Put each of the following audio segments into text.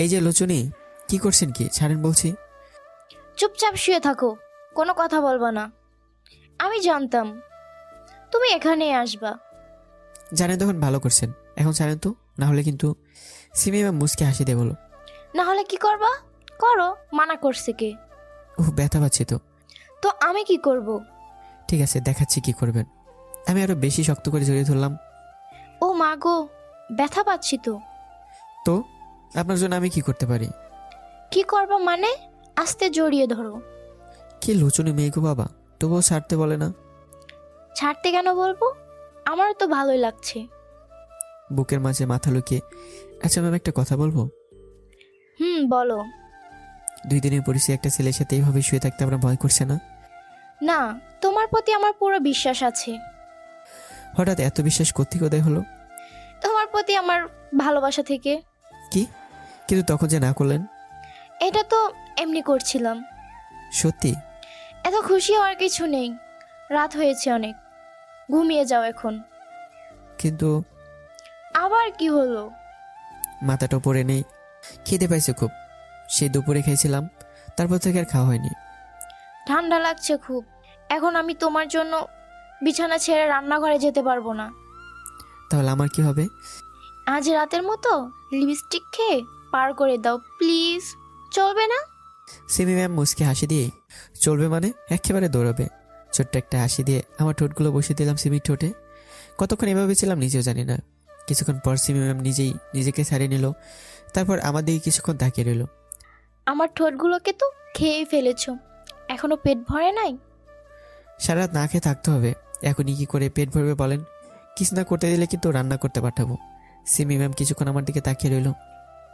এই যে লোচনী, কি করছেন? কি ছাড়েন বলছি। চুপচাপ শুয়ে থাকো, কোনো কথা বলবা না। আমি জানতাম তুমি এখানেই আসবা। জানেন তখন ভালো করছেন, এখন ছাড়েন তো, না হলে কিন্তু। সিমি ম্যাম মুচকে হাসি দিয়ে বলো। না হলে কি করবা? করো, মানা করছে কে? ব্যথা পাচ্ছি তো। তো আমি কি করব? ঠিক আছে, দেখাচ্ছি কি করবেন। আমি আরো বেশি শক্ত করে জড়িয়ে ধরলাম। ও মা গো, ব্যথা পাচ্ছি তো। তো আপনার জন্য আমি কি করতে পারি? কি করবা মানে? আস্তে জড়িয়ে ধরো। কি লোচনী মেয়ে গো বাবা, তবুও ছাড়তে বলে না। ছাড়তে কেন বলবো? আমারও তো ভালোই লাগছে। বুকের মাঝে মাথা লুকিয়ে, আচ্ছা ম্যাম একটা কথা বলবো? বলো। 2 দিনের পরিচয় একটা ছেলের সাথে এইভাবে শুয়ে থাকতে আপনার ভয় করছে না? না, তোমার প্রতি আমার পুরো বিশ্বাস আছে। হঠাৎ এত বিশ্বাস কোত্থেকে উদয় হলো? তোমার প্রতি আমার ভালোবাসা থেকে। কি? কিন্তু তখন যে না করলেন। এটা তো এমনি করছিলাম। সত্যি? এত খুশি হওয়ার কিছু নেই। রাত হয়েছে অনেক, ঘুমিয়ে যাও এখন। কিন্তু আবার কি হলো? মাথাটা পড়ে নেই, খিদে পাইছে খুব। সেই দুপুরে খেয়েছিলাম, তারপর থেকে আর খাওয়া হয়নি। ঠান্ডা লাগছে খুব। এখন আমি তোমার জন্য বিছানা ছেড়ে রান্নাঘরে যেতে পারবো না। তাহলে আমার কি হবে? আজ রাতের মতো লিপস্টিক খেয়ে পার করে দাও প্লিজ। চলবে না? সিমি ম্যাম মুচকে হাসি দিয়ে, চলবে মানে একেবারে দৌড়াবে। ছোট্ট একটা হাসি দিয়ে আমার ঠোঁটগুলো বসিয়ে দিলাম সিমির ঠোঁটে। কতক্ষণ এভাবে ছিলাম নিজেও জানি না। কিছুক্ষণ পর সিমি ম্যাম নিজেই নিজেকে ছাড়িয়ে নিল, তারপর আমার দিকে কিছুক্ষণ তাকিয়ে রইল। আমার ঠোঁটগুলোকে তো খেয়েই ফেলেছো, এখনো পেট ভরে নাই? সারা রাত না খেয়ে থাকতে হবে, এখনই কি করে পেট ভরবে বলেন? কিছু না করতে দিলে কিন্তু রান্না করতে পাঠাবো। সিমি ম্যাম কিছুক্ষণ আমার দিকে তাকিয়ে রইল।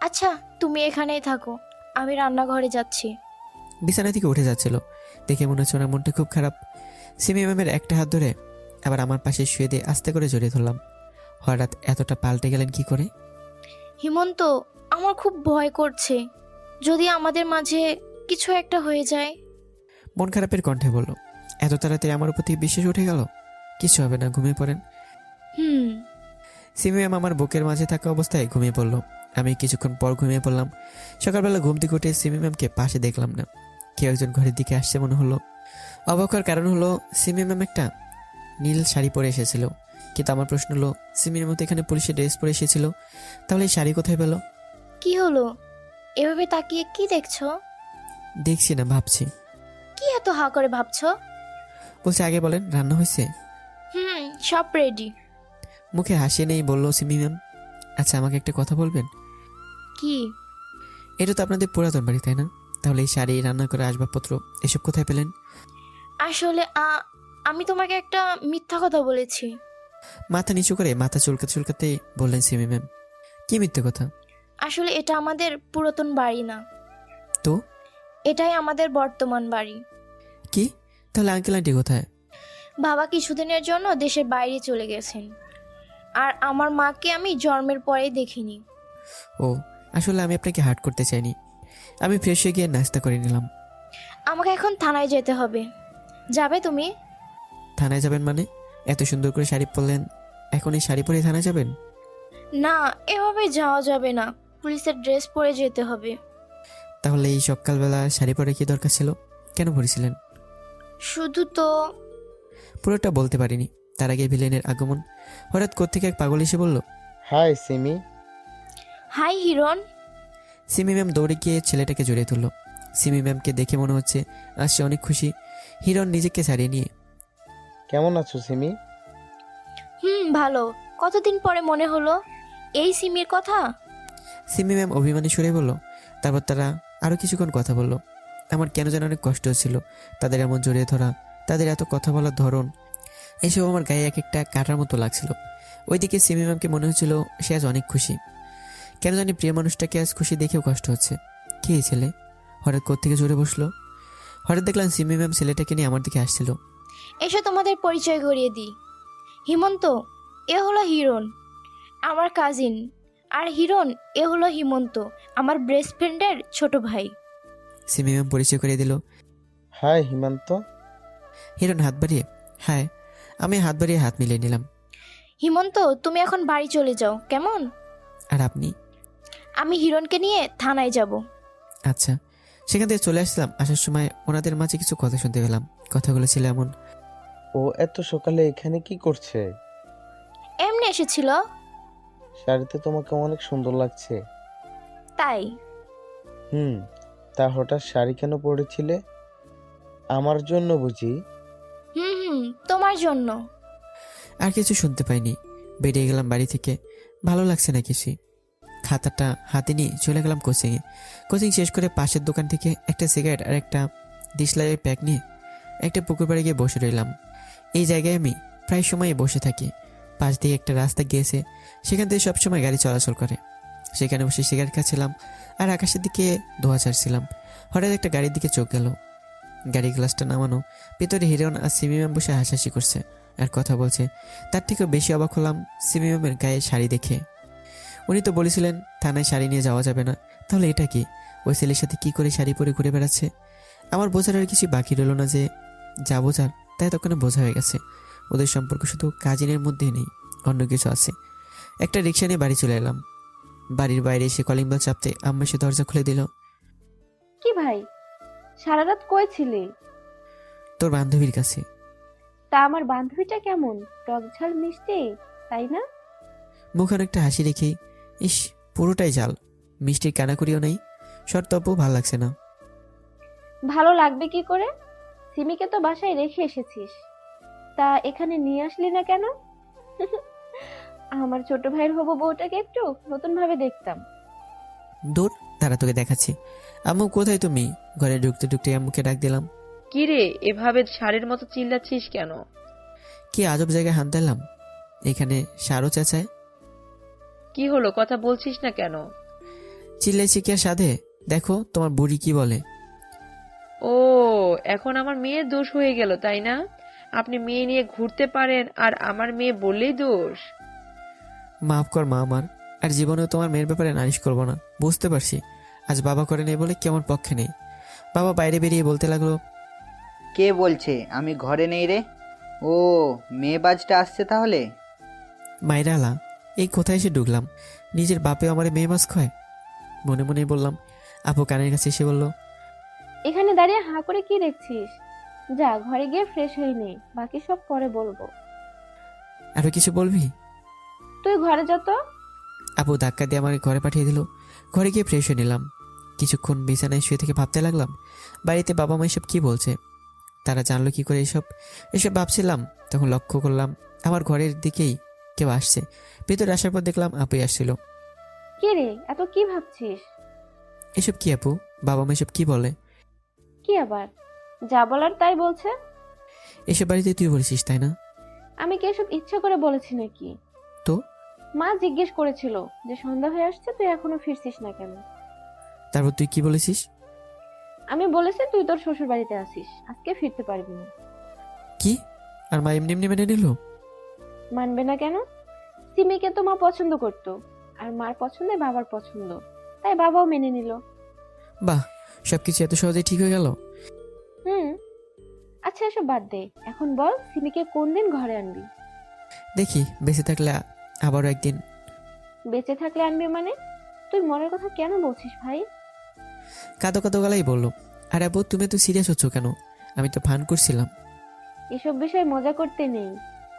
আচ্ছা, তুমি এখানেই থাকো, আমি রান্নাঘরে যাচ্ছি। বিছানা থেকে উঠে যাচ্ছিল, দেখে মনে হচ্ছে ওনার মনটা খুব খারাপ। সিমি ম্যামের একটা হাত ধরে আবার আমার পাশে শুয়ে দিয়ে আস্তে করে জড়িয়ে ধরলাম। হঠাৎ এতটা পাল্টে গেলেন কি করে? হিমন্ত, আমার খুব ভয় করছে। যদি আমাদের মাঝে কিছু একটা হয়ে যায়। মন খারাপের কণ্ঠে বলল। এত তাড়াতাড়ি আমার প্রতি বিশ্বাস উঠে গেল? কিছু হবে না, ঘুমিয়ে পড়েন। হুম। সিমি ম্যাম আমার বুকের মাঝে থাকা অবস্থায় ঘুমিয়ে পড়ল। আমি কিছুক্ষণ পর ঘুমিয়ে পড়লাম। সকালবেলা ঘুম থেকে উঠে সিমি ম্যামকে পাশে দেখলাম না। কেউ একজন ঘরের দিকে আসছে মনে হলো। অবাক হওয়ার কারণ হলো সিমি ম্যাম একটা নীল শাড়ি পরে এসেছিল। কিন্তু আমার প্রশ্ন হলো, সিমির মতো এখানে পুলিশের ড্রেস পরে এসেছিল, তাহলে এই শাড়ি কোথায় পেল? কি হলো? এভাবে তাকিয়ে কি দেখছো? দেখছি না, ভাবছি। কি এত হা করে ভাবছো? বলছে আগে বলেন, রান্না হয়েছে? সব রেডি। মুখে হাসি নেই বলল সিমি ম্যাম। আচ্ছা আমাকে একটা কথা বলবেন? কি? এটা তো আপনাদের পুরাতন বাড়ি, তাই না? তাহলে এই শাড়ি, রান্না করা আসবাবপত্র এসব কোথায় পেলেন? আসলে আমি তোমাকে একটা মিথ্যা কথা বলেছি। মাথা নিচু করে মাথা চুলকাতে চুলকাতে বললেন সিমি ম্যাম। কি মিথ্যে কথা? আসলে এটা আমাদের পুরাতন বাড়ি না, তো? এটাই আমাদের বর্তমান বাড়ি। কি? তাহলে আঙ্কেল আন্টি কোথায়? বাবা কিছুদিনের জন্য দেশের বাইরে চলে গেছেন, আর আমার মাকে আমি জন্মের পরেই দেখিনি। ও, আসলে আমি আপনাকে হার্ট করতে চাইনি। আমি ফ্রেশ হয়ে গিয়ে নাস্তা করে নিলাম। আমাকে এখন থানায় যেতে হবে। যাবে তুমি? থানায় যাবেন মানে? এত সুন্দর করে শাড়ি পরলেন, এখন এই শাড়ি পরে থানায় যাবেন? না, এভাবে যাওয়া যাবে না, পুলিশের ড্রেস পরে যেতে হবে। তাহলে এই সকালবেলা শাড়ি পরে কি দরকার ছিল? কেন পরেছিলেন? শুধু তো। পুরোটা বলতে পারিনি, তার আগে ভিলেনের আগমন। হঠাৎ কোত্থেকে এক পাগল এসে বলল, hi Simi. Hi Hiran. Simi ma'am দৌড়ে গিয়ে ছেলেটাকে জড়িয়ে তুলল। সিমি ম্যামকে দেখে মনে হচ্ছে আজ সে অনেক খুশি। হিরণ নিজেকে ছাড়িয়ে নিয়ে, কেমন আছো সিমি? ভালো। কতদিন পরে মনে হলো এই সিমির কথা। সিমি ম্যাম অভিমানী সুরে বলল। তারপর তারা আরও কিছুক্ষণ কথা বলল। আমার কেন যেন অনেক কষ্ট হচ্ছিল, তাদের এমন জড়িয়ে ধরা, তাদের এত কথা বলার ধরন, এসব আমার গায়ে এক একটা কাটার মতো লাগছিল। ওইদিকে সিমি ম্যামকে মনে হচ্ছিল সে আজ অনেক খুশি। কেন জানি প্রিয় মানুষটাকে আজ খুশি দেখেও কষ্ট হচ্ছে। কে এই ছেলে? হঠাৎ কোত্থেকে জোরে বসলো। হঠাৎ দেখলাম সিমি ম্যাম ছেলেটাকে নিয়ে আমার দিকে আসছিল। এসো তোমাদের পরিচয় করিয়ে দিই। হিমন্ত, এ হলো হিরণ, আমার কাজিন। আর হিরণ, এ হলো হিমন্ত, আমার বেস্ট ফ্রেন্ডের ছোট ভাই। সিমি ম্যাম পরিচয় করে দিল। হাই হিমান্ত। হিরণ হাত বাড়িয়ে, হ্যাঁ। আমি হাত বাড়িয়ে হাত মিলিয়ে নিলাম। হিমন্ত, তুমি এখন বাড়ি চলে যাও কেমন? আর আপনি? আমি হিরণকে নিয়ে থানায় যাব। আচ্ছা। সেখান থেকে চলে আসলাম। আসার সময় ওনাদের মাঝে কিছু কথা শুনতে পেলাম। কথাগুলো ছিল এমন: ও এত সকালে এখানে কি করছে? এমনি এসেছিল। শাড়িতে তোমাকে অনেক সুন্দর লাগছে। তাই? হুম। তা হঠাৎ শাড়ি কেন পরেছিলে? আমার জন্য বুঝি? হুম হুম, তোমার জন্য। আর কিছু শুনতে পাইনি। বেরিয়ে গেলাম বাড়ি থেকে। ভালো লাগছে না কিছুই। খাতাটা হাতে নিয়ে চলে গেলাম কোচিংয়ে। কোচিং শেষ করে পাশের দোকান থেকে একটা সিগারেট আর একটা ডিসলাইয়ের প্যাক নিয়ে একটা পুকুর পাড়ে গিয়ে বসে রইলাম। এই জায়গায় আমি প্রায় সময়ই বসে থাকি। পাশ দিয়ে একটা রাস্তা গিয়েছে, সেখান থেকে সবসময় গাড়ি চলাচল করে। সেখানে বসে সিগারেট খাচ্ছিলাম আর আকাশের দিকে ধোঁয়া ছাড়ছিলাম। হঠাৎ একটা গাড়ির দিকে চোখ গেল। গাড়ি গ্লাসটা নামানো, ভেতরে হিরণ আর সিমি ম্যাম বসে হাসাহাসি করছে আর কথা বলছে। তার থেকেও বেশি অবাক হলাম সিমি ম্যামের গায়ে শাড়ি দেখে। উনি তো বলেছিলেন থানায় শাড়ি নিয়ে যাওয়া যাবে না, তাহলে এটা কি? ওই ছেলের সাথে কি করে শাড়ি পরে ঘুরে বেড়াচ্ছে? আমার বোঝার আর কিছু বাকি রইল না, যে যা বোঝার তাই তখন বোঝা হয়ে গেছে। ওদের সম্পর্ক শুধু কাজিনের মধ্যেই নেই, অন্য কিছু আছে। একটা রিক্সা নিয়ে বাড়ি চলে এলাম। বাড়ির বাইরে এসে কলিং বেল চাপতে আম্মা এসে দরজা খুলে দিল। কি ভাই, সারা রাত কই ছিলি? তোর বান্ধবীর কাছে। তা আমার বান্ধবীটা কেমন? টক ঝাল মিষ্টি, তাই না? মুখ অনেকটা হাসি রেখেই, ইস পুরোটাই জাল, মিষ্টির কানাকড়িও নেই। শর্ত অপু ভাল লাগছে না। ভালো লাগবে কি করে? সিমিকে তো বাসায় রেখে এসেছিস, তা এখানে নিয়ে আসলি না কেন? আমার ছোট ভাইয়ের হবু বউটাকে একটু নতুন ভাবে দেখতাম। দূর, তারা তোকে দেখাচ্ছি। আম্মু কোথায় তুমি? ঘরে ঢুকতে ঢুকতে আম্মুকে ডাক দিলাম। কিরে, এভাবে ষাঁড়ের মতো চিল্লাচ্ছিস কেন? কি আজব জায়গায় হাত দিলাম। এখানে সারও চেঁচায়। কি হলো, কথা বলছিস না কেন? চিল্লাইছি কি আর সাধে? দেখো তোমার বুড়ি কি বলে। ও, এখন আমার মেয়ের দোষ হয়ে গেল, তাই না? আপনি মেয়ে নিয়ে ঘুরতে পারেন আর আমার মেয়ে বললেই দোষ? মাফ কর মা আমার, আর জীবনেও তোমার মেয়ের ব্যাপারে নালিশ করবো না। বুঝতে পারছি আজ বাবা করে নেই বলে কেমন পক্ষে নেই। বাবা বাইরে বেরিয়ে বলতে লাগলো, কে বলছে আমি ঘরে নেই রে? ও, মেয়ে বাজটা আসছে তাহলে। মাইরা আলা, এই কোথায় এসে ঢুকলাম? নিজের বাপে আমার মেয়ে মাছ খয়। মনে মনেই বললাম। আপু কানের কাছে এসে বলল, এখানে দাঁড়িয়ে হাঁ করে কি দেখছিস? যা ঘরে গিয়ে ফ্রেশ হয়ে নে, বাকি সব পরে বলবো। আরো কিছু বলবি? তুই ঘরে যা তো। আপু ধাক্কা দিয়ে আমার ঘরে পাঠিয়ে দিল। ঘরে গিয়ে ফ্রেশ হয়ে নিলাম। কিছুক্ষণ বিছানায় শুয়ে থেকে ভাবতে লাগলাম, বাড়িতে বাবা মা এসব কি বলছে, তারা জানলো কি করে এসব এসব ভাবছিলাম। তখন লক্ষ্য করলাম আমার ঘরের দিকেই কেউ আসছে। ভেতরে আসার পর দেখলাম আপুই আসছিল। কি রে, এত কি ভাবছিস? এসব কি আপু? বাবা মা এসব কি বলে? কি আবার? যা বলার তাই বলছে। এসব বাড়িতে তুই বলেছিস তাই না? আমি কি এসব ইচ্ছা করে বলেছি নাকি? তো মা জিজ্ঞেস করেছিল যে সন্ধ্যা হয়ে আসছে, তুই এখনো ফিরছিস না কেন। তারপর তুই কি বলেছিস? আমি বলেছি তুই তোর শ্বশুর বাড়িতে আসিস, আজকে ফিরতে পারবি না। কি? আর মা এমনি এমনি মেনে নিল? মানবে না কেন? সিমিকে তো মা পছন্দ করতো, আর মার পছন্দে বাবার পছন্দ, তাই বাবাও মেনে নিল। বাহ, সবকিছু এত সহজে ঠিক হয়ে গেল। হুম। আচ্ছা এসব বাদ দে, এখন বল সিমিকে কোন দিন ঘরে আনবি? দেখি বেঁচে থাকলে আবারও একদিন। বেঁচে থাকলে আনবি মানে? তুই মনের কথা কেন বলছিস ভাই? কাঁদো কাঁদো গলাই বললো, আর আপু তুমি তো সিরিয়াস হচ্ছ কেন? আমি তো ফান করছিলাম। এসব বিষয়ে মজা করতে নেই,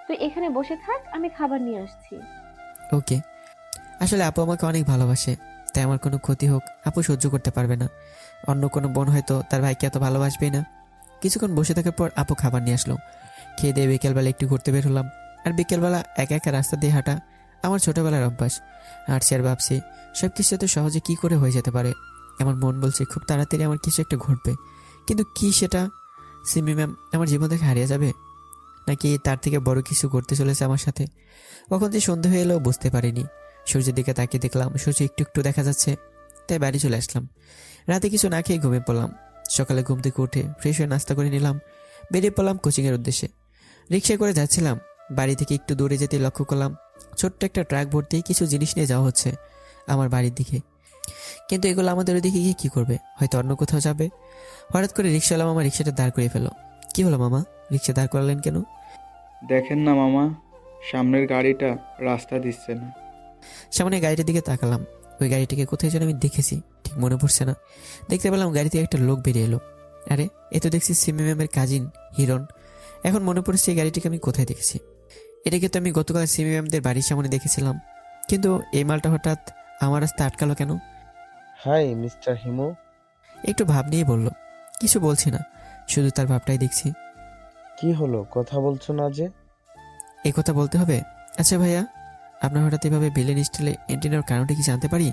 তুই এখানে বসে থাক, আমি খাবার নিয়ে আসছি। ওকে। আসলে আপু আমাকে অনেক ভালোবাসে, তাই আমার কোনো ক্ষতি হোক আপু সহ্য করতে পারবে না। অন্য কোনো বোন হয়তো তার ভাইকে এত ভালোবাসবেই না। কিছুক্ষণ বসে থাকার পর আপু খাবার নিয়ে আসলো। খেয়ে দিয়ে বিকেলবেলা একটু ঘুরতে বের হলাম। আর বিকেলবেলা একা একা রাস্তা দিয়ে হাঁটা আমার ছোটবেলার অভ্যাস। হাঁটছি আর ভাবছি সব কিছু এত সহজে কী করে হয়ে যেতে পারে। আমার মন বলছে খুব তাড়াতাড়ি আমার কিছু একটা ঘটবে, কিন্তু কি সেটা? সিমি ম্যাম আমার জীবন থেকে হারিয়ে যাবে, নাকি তার থেকে বড় কিছু ঘটতে চলেছে আমার সাথে? কখন যে সন্ধে হয়ে এলেও বুঝতে পারিনি। সূর্যের দিকে তাকিয়ে দেখলাম সূর্য একটু একটু দেখা যাচ্ছে, তাই বাড়ি চলে আসলাম। রাতে কিছু না খেয়ে ঘুমিয়ে পড়লাম। সকালে ঘুম থেকে উঠে ফ্রেশ হয়ে নাস্তা করে নিলাম। বেরিয়ে পড়লাম কোচিংয়ের উদ্দেশ্যে। রিক্সায় করে যাচ্ছিলাম। বাড়ি থেকে একটু দূরে যেতে লক্ষ্য করলাম ছোট্ট একটা ট্রাক ভর্তি কিছু জিনিস নিয়ে যাওয়া হচ্ছে আমার বাড়ির দিকে। কিন্তু এগুলো আমাদের ওইদিকে গিয়ে কী করবে? হয়তো অন্য কোথাও যাবে। হঠাৎ করে রিক্সাওয়ালা মামা রিক্সাটা দাঁড় করিয়ে ফেলো। কি হলো মামা, রিক্সা দাঁড় করালেন কেন? দেখেন না মামা, সামনের গাড়িটা রাস্তা দিচ্ছে না। সামনে গাড়িটার দিকে তাকালাম। ওই গাড়িটিকে কোথায় যেন আমি দেখেছি, ঠিক মনে পড়ছে না। দেখতে পেলাম গাড়ি থেকে একটা লোক বেরিয়ে এলো। আরে এ তো দেখছি সিমি ম্যামের কাজিন হিরণ। এখন মনে পড়ছে এই গাড়িটিকে আমি কোথায় দেখেছি। এটাকে তো আমি গতকাল সিমি ম্যামদের বাড়ির সামনে দেখেছিলাম, কিন্তু এই মালটা হঠাৎ আমার রাস্তা আটকালো কেন? High mister Himu. একটু ভাব নিয়ে বলল। কিছু বলছি না, শুধু তার ভাবটাই দেখছি। কি হলো, কথা বলছো না যে? এই কথা বলতে হবে? আচ্ছা ভাইয়া, আপনার হঠাৎ এভাবে ভিলেন স্টাইলে এন্ট্রি নেওয়ার কারণটা কি জানতে পারি?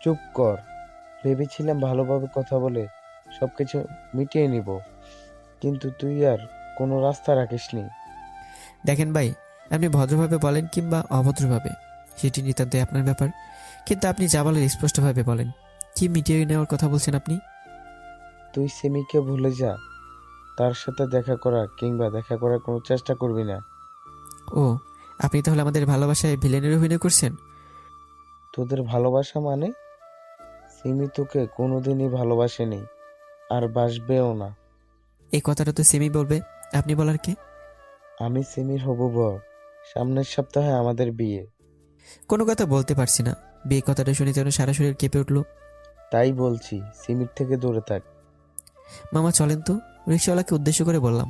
চুপ কর। ভেবেছিলাম ভালোভাবে কথা বলে সবকিছু মিটিয়ে নিব, কিন্তু তুই আর কোনো রাস্তা রাখিসনি। দেখেন ভাই, আপনি ভদ্রভাবে বলেন কিংবা অভদ্রভাবে, সেটি নিতান্তই আপনার ব্যাপার, কিন্তু আপনি যা বলেন স্পষ্টভাবে বলেন। কি মিটিয়ে নেওয়ার কথা বলছেন আপনি? তুই সিমিকে ভুলে যা, তার সাথে দেখা করা কিংবা দেখা করার কোনো চেষ্টা করবি না। ও, আপনি তাহলে আমাদের ভালোবাসায় ভিলেনের অভিনয় করছেন? তোদের ভালোবাসা মানে? সিমি তোকে কোনোদিনই ভালোবাসেনি, আর বাসবেও না। এই কথাটা তো সেমি বলবে, আপনি বলার কে? আমি সিমির হবু বর। সামনের সপ্তাহে আমাদের বিয়ে। কোনো কথা বলতে পারছি না। বিয়ে কথাটা শুনে যেন সারা শরীর কেঁপে উঠলো। তাই বলছি, সিমির থেকে দূরে থাক। মামা চলেন তো, রিক্সাওয়ালাকে উদ্দেশ্য করে বললাম।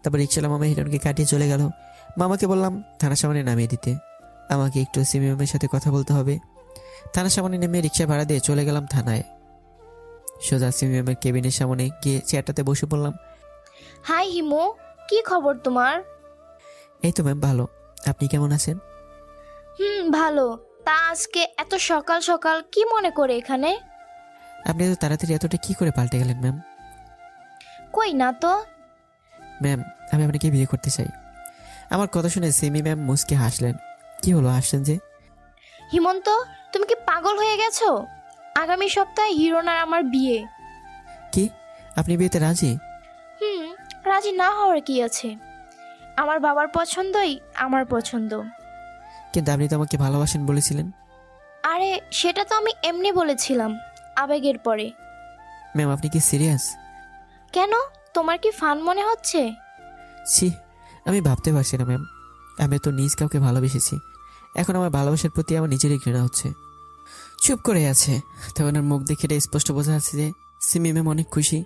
তারপর রিক্সাওয়ালা মামা হিরণকে কাটিয়ে চলে গেল। মামাকে বললাম থানার সামনে নামিয়ে দিতে, আমাকে একটু সিমি ম্যামের সাথে কথা বলতে হবে। থানার সামনে নেমে রিক্সা ভাড়া দিয়ে চলে গেলাম থানায়। সোজা সিমি ম্যামের কেবিনের সামনে গিয়ে চেয়ারটাতে বসে পড়লাম। হাই হিমু, কি খবর তোমার? এই তো ম্যাম ভালো, আপনি কেমন আছেন? ভালো। তা আজকে এত সকাল সকাল কি মনে করে এখানে? আপনি এত তাড়াতাড়ি এতটা কি করে পাল্টে গেলেন ম্যাম? কই না তো। ম্যাম, আমি আপনাকে বিয়ে করতে চাই। আমার কথা শুনে সিমি ম্যাম মুচকে হাসলেন। কি হলো, হাসলেন যে? হিমন্ত, তুমি কি পাগল হয়ে গেছো? আগামী সপ্তাহে হিরণ আর আমার বিয়ে। কি, আপনি বিয়েতে রাজি? রাজি না হওয়ার কি আছে? আমার বাবার পছন্দই আমার পছন্দ। কিন্তু আপনি তো আমাকে ভালোবাসেন বলেছিলেন। আরে সেটা তো আমি এমনি বলেছিলাম, আবেগের পরে। ম্যাম, আপনি কি সিরিয়াস? কেন, তোমার কি ফান মনে হচ্ছে? ছি, আমি ভাবতে পারছি না ম্যাম। আমি তো নিজ কাউকে ভালোবেসেছি, এখন আমার ভালোবাসার প্রতি আমার নিজেরই ঘৃণা হচ্ছে। চুপ করে আছে, তখন ওনার মুখ দেখে এটা স্পষ্ট বোঝা যাচ্ছে যে সিমি ম্যাম অনেক খুশি।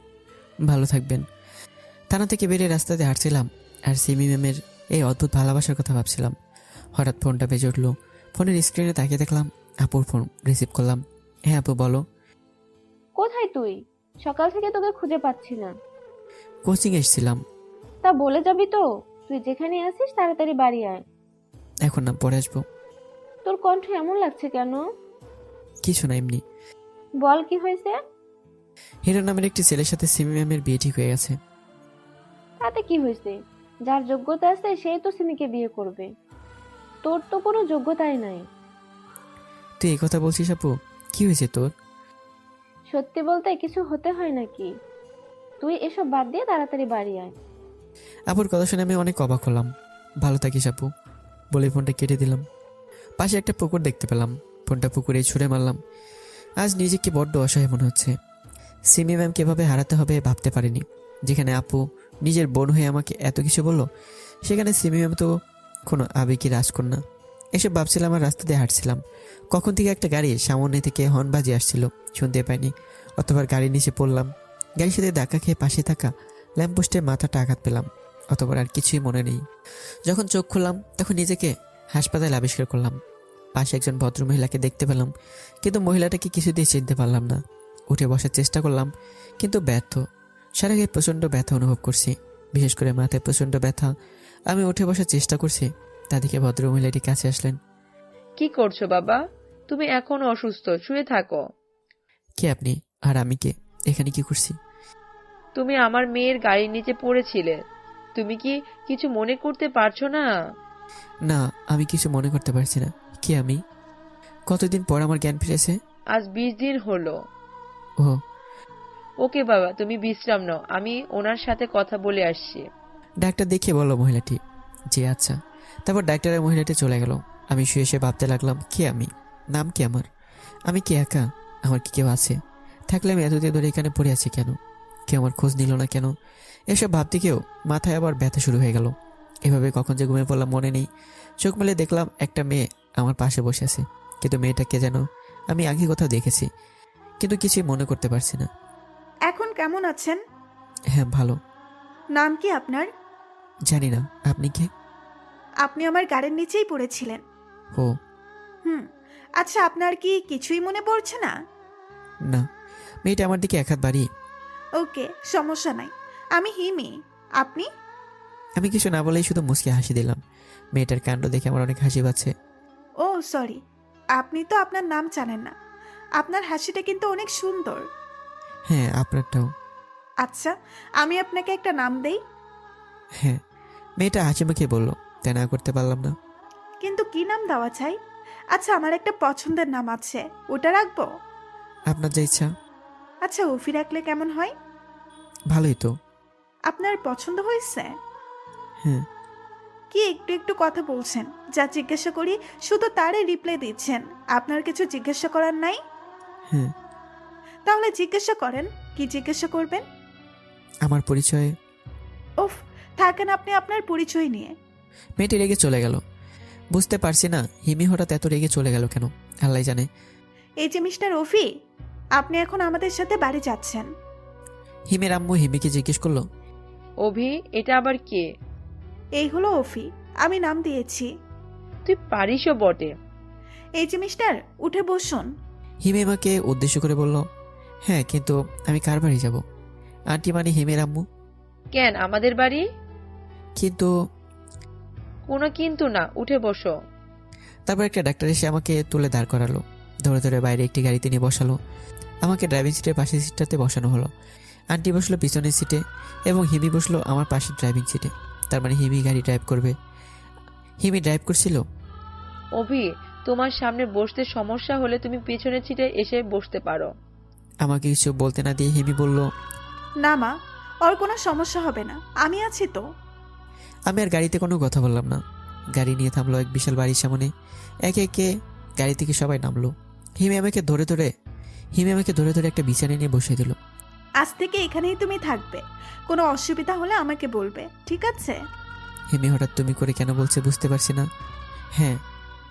ভালো থাকবেন। থানা থেকে বেরিয়ে রাস্তাতে হাঁটছিলাম আর সিমি ম্যামের এই অদ্ভুত ভালোবাসার কথা ভাবছিলাম। হঠাৎ ফোনটা বেজে উঠলো। ফোনের স্ক্রিনে তাকিয়ে দেখলাম আপুর ফোন। রিসিভ করলাম। হ্যাঁ আপু, বলো। কোথায় তুই? সকাল থেকে তোকে খুঁজে পাচ্ছি না। কোচিং এসেছিলাম। তা বলে যাবি তো? তুই যেখানে আছিস তাড়াতাড়ি বাড়ি আয়। এখন না, পরে আসবো। তোর কণ্ঠ এমন লাগছে কেন? কিছু না, এমনি। বল কি হয়েছে? হিরো নামের একটি ছেলের সাথে সিমি ম্যামের বিয়ে ঠিক হয়ে গেছে। তাতে কি হয়েছে? যার যোগ্যতা আছে সেই তো সিমিকে বিয়ে করবে। তোর তো কোনো যোগ্যতাই নাই। তুই এই কথা বলছিস আপু? কি হয়েছে তোর? সত্যি বলতে কিছু হতে হয় নাকি? তুই এসব বাদ দিয়ে তাড়াতাড়ি বাড়ি আয়। আপুর কথা শুনে আমি অনেক অবাক হলাম। ভালো থাকিস আপু, বলে ফোনটা কেটে দিলাম। পাশে একটা পুকুর দেখতে পেলাম, ফোনটা পুকুরে ছুঁড়ে মারলাম। আজ নিজেকে বড্ড অসহায় মনে হচ্ছে। সিমি ম্যামকে এভাবে হারাতে হবে ভাবতে পারিনি। যেখানে আপু নিজের বোন হয়ে আমাকে এত কিছু বললো, সেখানে সিমি ম্যাম তো কোনো আবেগী রাজকন্যা। এসব ভাবছিলাম আর রাস্তা দিয়ে হাঁটছিলাম। কখন থেকে একটা গাড়ি সামনে থেকে হর্ন বাজিয়ে আসছিল, শুনতে পাইনি। অতবার গাড়ির নিচে পড়লাম। গাড়ির সাথে ধাক্কা খেয়ে পাশে থাকা ল্যাম্পপোস্টে মাথাটা আঘাত পেলাম। অতবার আর কিছুই মনে নেই। যখন চোখ খুললাম তখন নিজেকে হাসপাতালে আবিষ্কার করলাম। পাশে একজন ভদ্র মহিলাকে দেখতে পেলাম, কিন্তু মহিলাটাকে কিছুতেই চিনতে পারলাম না। উঠে বসার চেষ্টা করলাম, কিন্তু ব্যর্থ। সারা গায়ে প্রচণ্ড ব্যথা অনুভব করছি, বিশেষ করে মাথায় প্রচণ্ড ব্যথা। আমি উঠে বসার চেষ্টা করছি, তাদেরকে ভদ্র মহিলাটি কাছে আসলেন। কি করছো বাবা? তুমি এখনো অসুস্থ, শুয়ে থাকো। কে আপনি আর আমি কে? এখানে কি করছি? তুমি আমার মেয়ের গাড়ির নিচে পড়েছিলে। তুমি কি কিছু মনে করতে পারছো না? না, আমি কিছু মনে করতে পারছি না। কে আমি? কতদিন পর আমার জ্ঞান ফিরেছে? আজ 20 দিন হলো। ও, ওকে বাবা, তুমি বিশ্রাম নাও, আমি ওনার সাথে কথা বলে আসছি। ডাক্তার দেখিয়ে বললো মহিলাটি। জি আচ্ছা। তারপর ডাক্তারের মহিলাটি চলে গেল। আমি শুয়ে শুয়ে ভাবতে লাগলাম, কে আমি? নাম কি আমার? আমি কি একা? আমার কি কেউ আছে? থাকলে আমি এতদিন ধরে এখানে পড়ে আছি কেন? কেউ আমার খোঁজ নিল না কেন? এসব ভাবতে কেউ মাথায় আবার ব্যথা শুরু হয়ে গেল। এভাবে কখন যে ঘুমিয়ে পড়লাম মনে নেই। চোখ মেলে দেখলাম একটা মেয়ে আমার পাশে বসে আছে, কিন্তু মেয়েটাকে যেন আমি আগে কোথাও দেখেছি, কিন্তু কিছুই মনে করতে পারছি না। এখন কেমন আছেন? হ্যাঁ, ভালো। নাম কি আপনার? জানি না, আপনি কে? আপনি আমার গাড়ির নিচেই পড়েছিলেন। ও হুম। আচ্ছা, আপনার কি কিছুই মনে পড়ছে না? না, মেয়েটা আমার দিকে এক হাত বাড়িয়ে। ওকে, সমস্যা নাই। আমি হিমি। আপনি? আমি কিছু না বলেই শুধু মুচকি হাসি দিলাম। মেয়েটার কাণ্ড দেখে আমার অনেক হাসি পাচ্ছে। ও সরি, আপনি তো আপনার নাম জানেন না। আপনার হাসিটা কিন্তু অনেক সুন্দর। হ্যাঁ, আপনারটাও। আচ্ছা, আমি আপনাকে একটা নাম দেই। হ্যাঁ, মেয়েটা হাসি মুখে বলল, তাই না করতে পারলাম না। কিন্তু কি নাম দেওয়া চাই? আচ্ছা, আমার একটা পছন্দের নাম আছে, ওটা রাখবো? আপনার যা ইচ্ছা। আচ্ছা, উফি রাখলে কেমন হয়? ভালোই তো। আপনার পছন্দ হয়েছে? হ্যাঁ। কি একটু একটু কথা বলছেন? যা জিজ্ঞাসা করি শুধু তারই রিপ্লাই দিচ্ছেন। আপনার কিছু জিজ্ঞাসা করার নাই? হ্যাঁ, তাহলে জিজ্ঞাসা করেন। কি জিজ্ঞাসা করবেন? আমার পরিচয়। উফ, থাকেন আপনি আপনার পরিচয় নিয়ে। মেয়েটি রেগে চলে গেল। বুঝতে পারছি না হিমি হঠাৎ এত রেগে চলে গেল কেন, আল্লাহ জানে। এই যে মিস্টার রফি, আপনি এখন আমাদের সাথে বাড়ি যাচ্ছেন। হিমের আম্মু হিমিকে জিজ্ঞেস করলো, অভি, এটা আবার কে? এই হলো অফি, আমি নাম দিয়েছি। তুই পারিসও বটে। এই যে মিস্টার, উঠে বসুন। হিমি আমাকে উদ্দেশ্য করে বলল, হ্যাঁ, কিন্তু আমি কার বাড়ি যাব? আন্টি মানে হিমের আম্মু। কেন, আমাদের বাড়ি? কিন্তু কোনো কিন্তু না, উঠে বসো। তারপর একটা ডাক্তার এসে আমাকে তুলে দাঁড় করালো, ধরে ধরে বাইরে একটি গাড়িতে নিয়ে বসালো। আমাকে ড্রাইভিং সিটের পাশের সিটটাতে বসানো হলো। আন্টি বসলো পিছনের সিটে এবং হিমি বসলো আমার পাশের ড্রাইভিং সিটে। তার মানে হিমি গাড়ি ড্রাইভ করবে। হিমি ড্রাইভ করছিল। অভি, তোমার সামনে বসতে সমস্যা হলে তুমি পেছনের সিটে এসে বসতে পারো। আমাকে কিছু বলতে না দিয়ে হিমি বলল, না মা, ওর কোনো সমস্যা হবে না, আমি আছি তো। আমি আর গাড়িতে কোনো কথা বললাম না। গাড়ি নিয়ে থামলো এক বিশাল বাড়ির সামনে। একে একে গাড়ি থেকে সবাই নামলো। হিমি আমাকে ধরে ধরে একটা বিছানায় নিয়ে বসিয়ে দিল। আজ থেকে এখানেই তুমি থাকবে। কোনো অসুবিধা হলে আমাকে বলবে, ঠিক আছে? হিমি হঠাৎ তুমি করে কেন বলছে বুঝতে পারছি না। হ্যাঁ।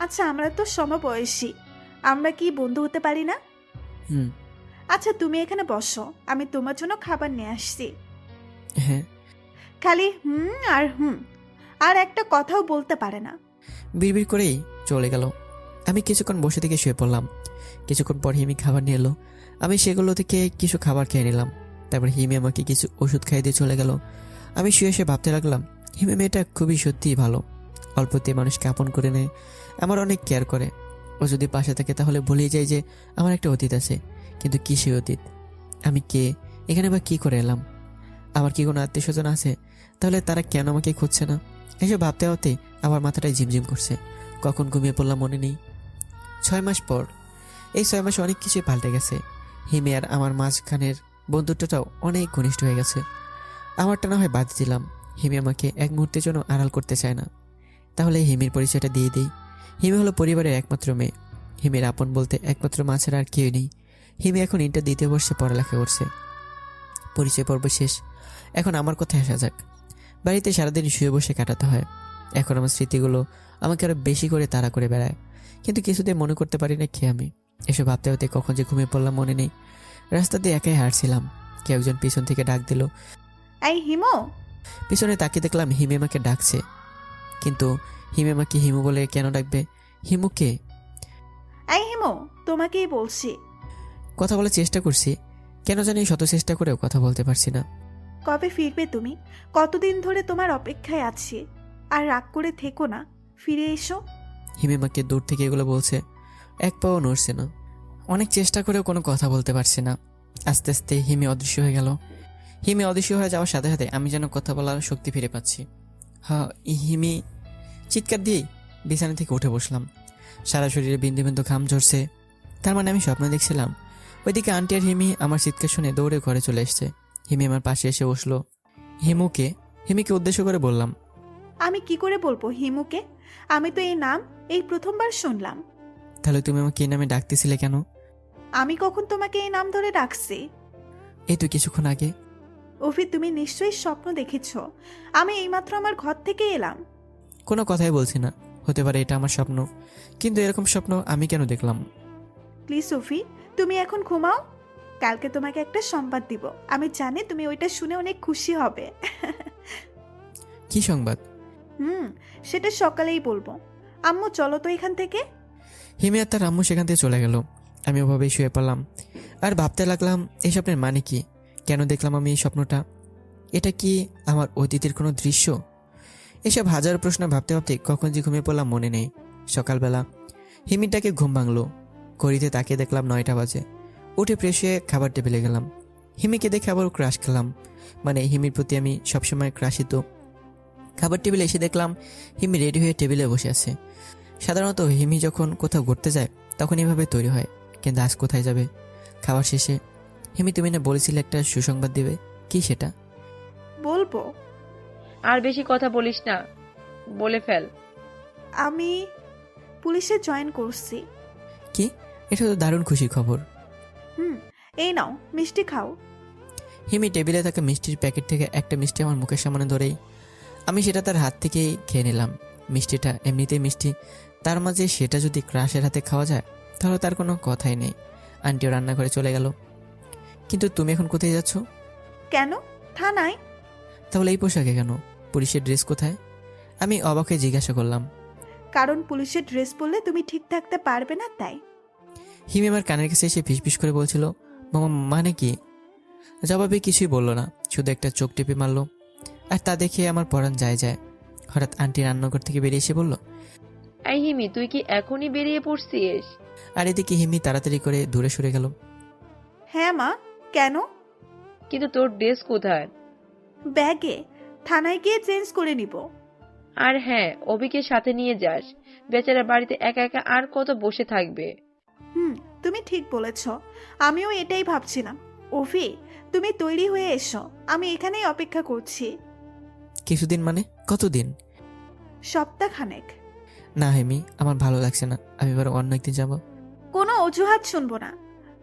আচ্ছা, আমরা তো সমবয়সী, আমরা কি বন্ধু হতে পারি না? হুম। আচ্ছা, তুমি এখানে বসো, আমি তোমার জন্য খাবার নিয়ে আসছি। হ্যাঁ। খালি হুম আর হুম, আর একটা কথাও বলতে পারে না। বিড়বিড় করেই চলে গেল। আমি কিছুক্ষণ বসে থেকে শুয়ে পড়লাম। কিছুক্ষণ পর হিমি খাবার নিয়ে এলো। আমি সেগুলো থেকে কিছু খাবার খেয়ে নিলাম। তারপর হিমি আমাকে কিছু ওষুধ খাইয়ে দিয়ে চলে গেল। আমি শুয়ে শুয়ে ভাবতে লাগলাম, হিমি মেয়েটা খুবই সত্যিই ভালো। অল্পতে মানুষকে আপন করে নেয়, আমার অনেক কেয়ার করে। ও যদি পাশে থাকে তাহলে ভুলেই যায় যে আমার একটা অতীত আছে। কিন্তু কি সেই অতীত? আমি কে? এখানে বা কি করে এলাম? আমার কি কোনো আত্মীয় স্বজন আছে? তাহলে তারা কেন আমাকে খুঁজছে না? এসব ভাবতে ভাবতে আমার মাথাটায় ঝিমঝিম করছে। কখন ঘুমিয়ে পড়লাম মনে নেই। 6 মাস পর। এই 6 মাসে অনেক কিছুই পাল্টে গেছে। হিমি আর আমার মাঝখানের বন্ধুত্বটাও অনেক ঘনিষ্ঠ হয়ে গেছে। আমারটা না হয় বাদ দিলাম, হিমি আমাকে এক মুহূর্তের জন্য আড়াল করতে চায় না। তাহলে হিমির পরিচয়টা দিয়ে দিই। হিমি হলো পরিবারের একমাত্র মেয়ে। হিমির আপন বলতে একমাত্র মা ছাড়া আর কেউ নেই। হিমি এখন ইন্টার দিতে বসে পড়ালেখা করছে। পরিচয় পর্ব শেষ। এখন আমার কথায় আসা যাক। বাড়িতে সারাদিন শুয়ে বসে কাটাতে হয়। এখন আমার স্মৃতিগুলো আমাকে আরো বেশি করে তাড়া করে বেড়ায়, কিন্তু কিছুতেই মনে করতে পারি না কে আমি। এসব ভাবতে ভাবতে কখন যে ঘুমিয়ে পড়লাম মনে নেই। রাস্তা দিয়ে একাই হাঁটছিলাম, কেউ একজন পিছন থেকে ডাক দিল। এই হিমো। পিছনে তাকিয়ে দেখলাম হিমি আমাকে ডাকছে, কিন্তু হিমি আমাকে হিমু বলে কেন ডাকবে? হিমু কে? এই হিমো, তোমাকেই বলছি। কথা বলার চেষ্টা করছি, কেন জানি শত চেষ্টা করেও কথা বলতে পারছি না। কবে ফিরবে তুমি? কতদিন ধরে তোমার অপেক্ষায় আছি। আর রাগ করে থেকো না, ফিরে এসো। হিমি আমাকে দূর থেকে এগুলো বলছে, এক পাও নড়ছে না। অনেক চেষ্টা করেও কোনো কথা বলতে পারছি না। আস্তে আস্তে হিমি অদৃশ্য হয়ে গেল। হিমি অদৃশ্য হয়ে যাওয়ার সাথে সাথে আমি যেন কথা বলার শক্তি ফিরে পাচ্ছি। হ্যাঁ, হিমি চিৎকার দিয়েই বিছানা থেকে উঠে বসলাম। সারা শরীরে বিন্দু বিন্দু ঘাম ঝরছে। তার মানে আমি স্বপ্ন দেখছিলাম। ওইদিকে আন্টি আর হিমি আমার চিৎকার শুনে দৌড়ে ঘরে চলে এসছে। হিমি আমার পাশে এসে বসলো। হিমিকে উদ্দেশ্য করে বললাম, আমি কি করে বলবো হিমুকে? আমি তো এই নাম এই প্রথমবার শুনলাম। তাহলে তুমি আমাকে এই নামে ডাকতেছিলে কেন? আমি কখন তোমাকে এই নাম ধরে ডাকছি? এই তো কিছুক্ষণ আগে। অভি, তুমি নিশ্চয়ই স্বপ্ন দেখেছ। আমি এইমাত্র আমার ঘর থেকে এলাম। কোনো কথাই বলছি না। হতে পারে এটা আমার স্বপ্ন, কিন্তু এরকম স্বপ্ন আমি কেন দেখলাম? প্লিজ সুফি, তুমি এখন ঘুমাও। কালকে তোমাকে একটা সংবাদ দিব, আমি জানি তুমি ওইটা শুনে অনেক খুশি হবে। কি সংবাদ? সেটা সকালেই বলবো। আম্মু চলো তো এখান থেকে। হিমি আর তার আম্মু সেখান থেকে চলে গেল। আমি ওভাবেই শুয়ে পড়লাম আর ভাবতে লাগলাম এই স্বপ্নের মানে কি, কেন দেখলাম আমি এই স্বপ্নটা, এটা কি আমার অতীতের কোনো দৃশ্য? এসব হাজার প্রশ্ন ভাবতে ভাবতে কখন যে ঘুমিয়ে পড়লাম মনে নেই। সকালবেলা হিমিটাকে ঘুম ভাঙলো। ঘড়িতে তাকিয়ে দেখলাম 9টা বাজে। উঠে ফ্রেশ হয়ে খাবার টেবিলে গেলাম। হিমিকে দেখে আবার ক্রাশ খেলাম, মানে হিমির প্রতি আমি সবসময় ক্রাশিত। খাবার টেবিলে এসে দেখলাম হিমি রেডি হয়ে টেবিলে বসে আছে। সাধারণত হিমি যখন কোথাও ঘুরতে যায় তখন এভাবে তৈরি হয়, কিন্তু আজ কোথায় যাবে? খাবার শেষে, হিমি তুমি না বলেছিলে একটা সুসংবাদ দিবে, কি সেটা? বলবো। আর বেশি কথা বলিস না, বলে ফেল। আমি পুলিশে জয়েন করছি। কি? এটা তো দারুণ খুশির খবর। এই নাও মিষ্টি খাও। হিমি টেবিলে থাকা মিষ্টির প্যাকেট থেকে একটা মিষ্টি আমার মুখের সামনে ধরেই আমি সেটা তার হাত থেকেই খেয়ে নিলাম। মিষ্টিটা এমনিতেই মিষ্টি, তার মাঝে সেটা যদি ক্রাশের হাতে খাওয়া যায় তাহলে তার কোনো কথাই নেই। আন্টিও রান্নাঘরে চলে গেল। কিন্তু তুমি এখন কোথায় যাচ্ছ? কেন? থানায়। তাহলে এই পোশাকে কেন? পুলিশের ড্রেস কোথায়? আমি অবাক হয়ে জিজ্ঞাসা করলাম। কারণ পুলিশের ড্রেস পরলে তুমি ঠিক থাকতে পারবে না, তাই। হিমি আমার কানের কাছে এসে ফিসফিস করে বলছিল, মামা মানে কি? জবাবে কিছুই বললো না, শুধু একটা চোখ টিপে মারলো। আর তা দেখে আমার পরাণ যায় যায়। হঠাৎ আন্টি রান্নাঘর থেকে বেরিয়ে এসে বলল, এই হিমি, তুই কি এখনই বেরিয়ে পড়ছিস? আর এদিকে হিমি তাড়াতাড়ি করে দূরে সরে গেল। হ্যাঁ মা, কেন? কিন্তু তোর ড্রেস কোথায়? ব্যাগে। থানায় গিয়ে চেঞ্জ করে নিব। আর হ্যাঁ, অভিকে সাথে নিয়ে যাস, বেচারা বাড়িতে একা একা আর কত বসে থাকবে। তুমি ঠিক বলেছ, আমিও এটাই ভাবছিলাম। অভি, তুমি তৈরি হয়ে এসো, আমি এখানেই অপেক্ষা করছি। কিছুদিন মানে কতদিন? সপ্তাহখানেক। না হিমি, আমার ভালো লাগছে না, আমি এবার অন্য একদিন যাবো। কোনো অজুহাত শুনবো না,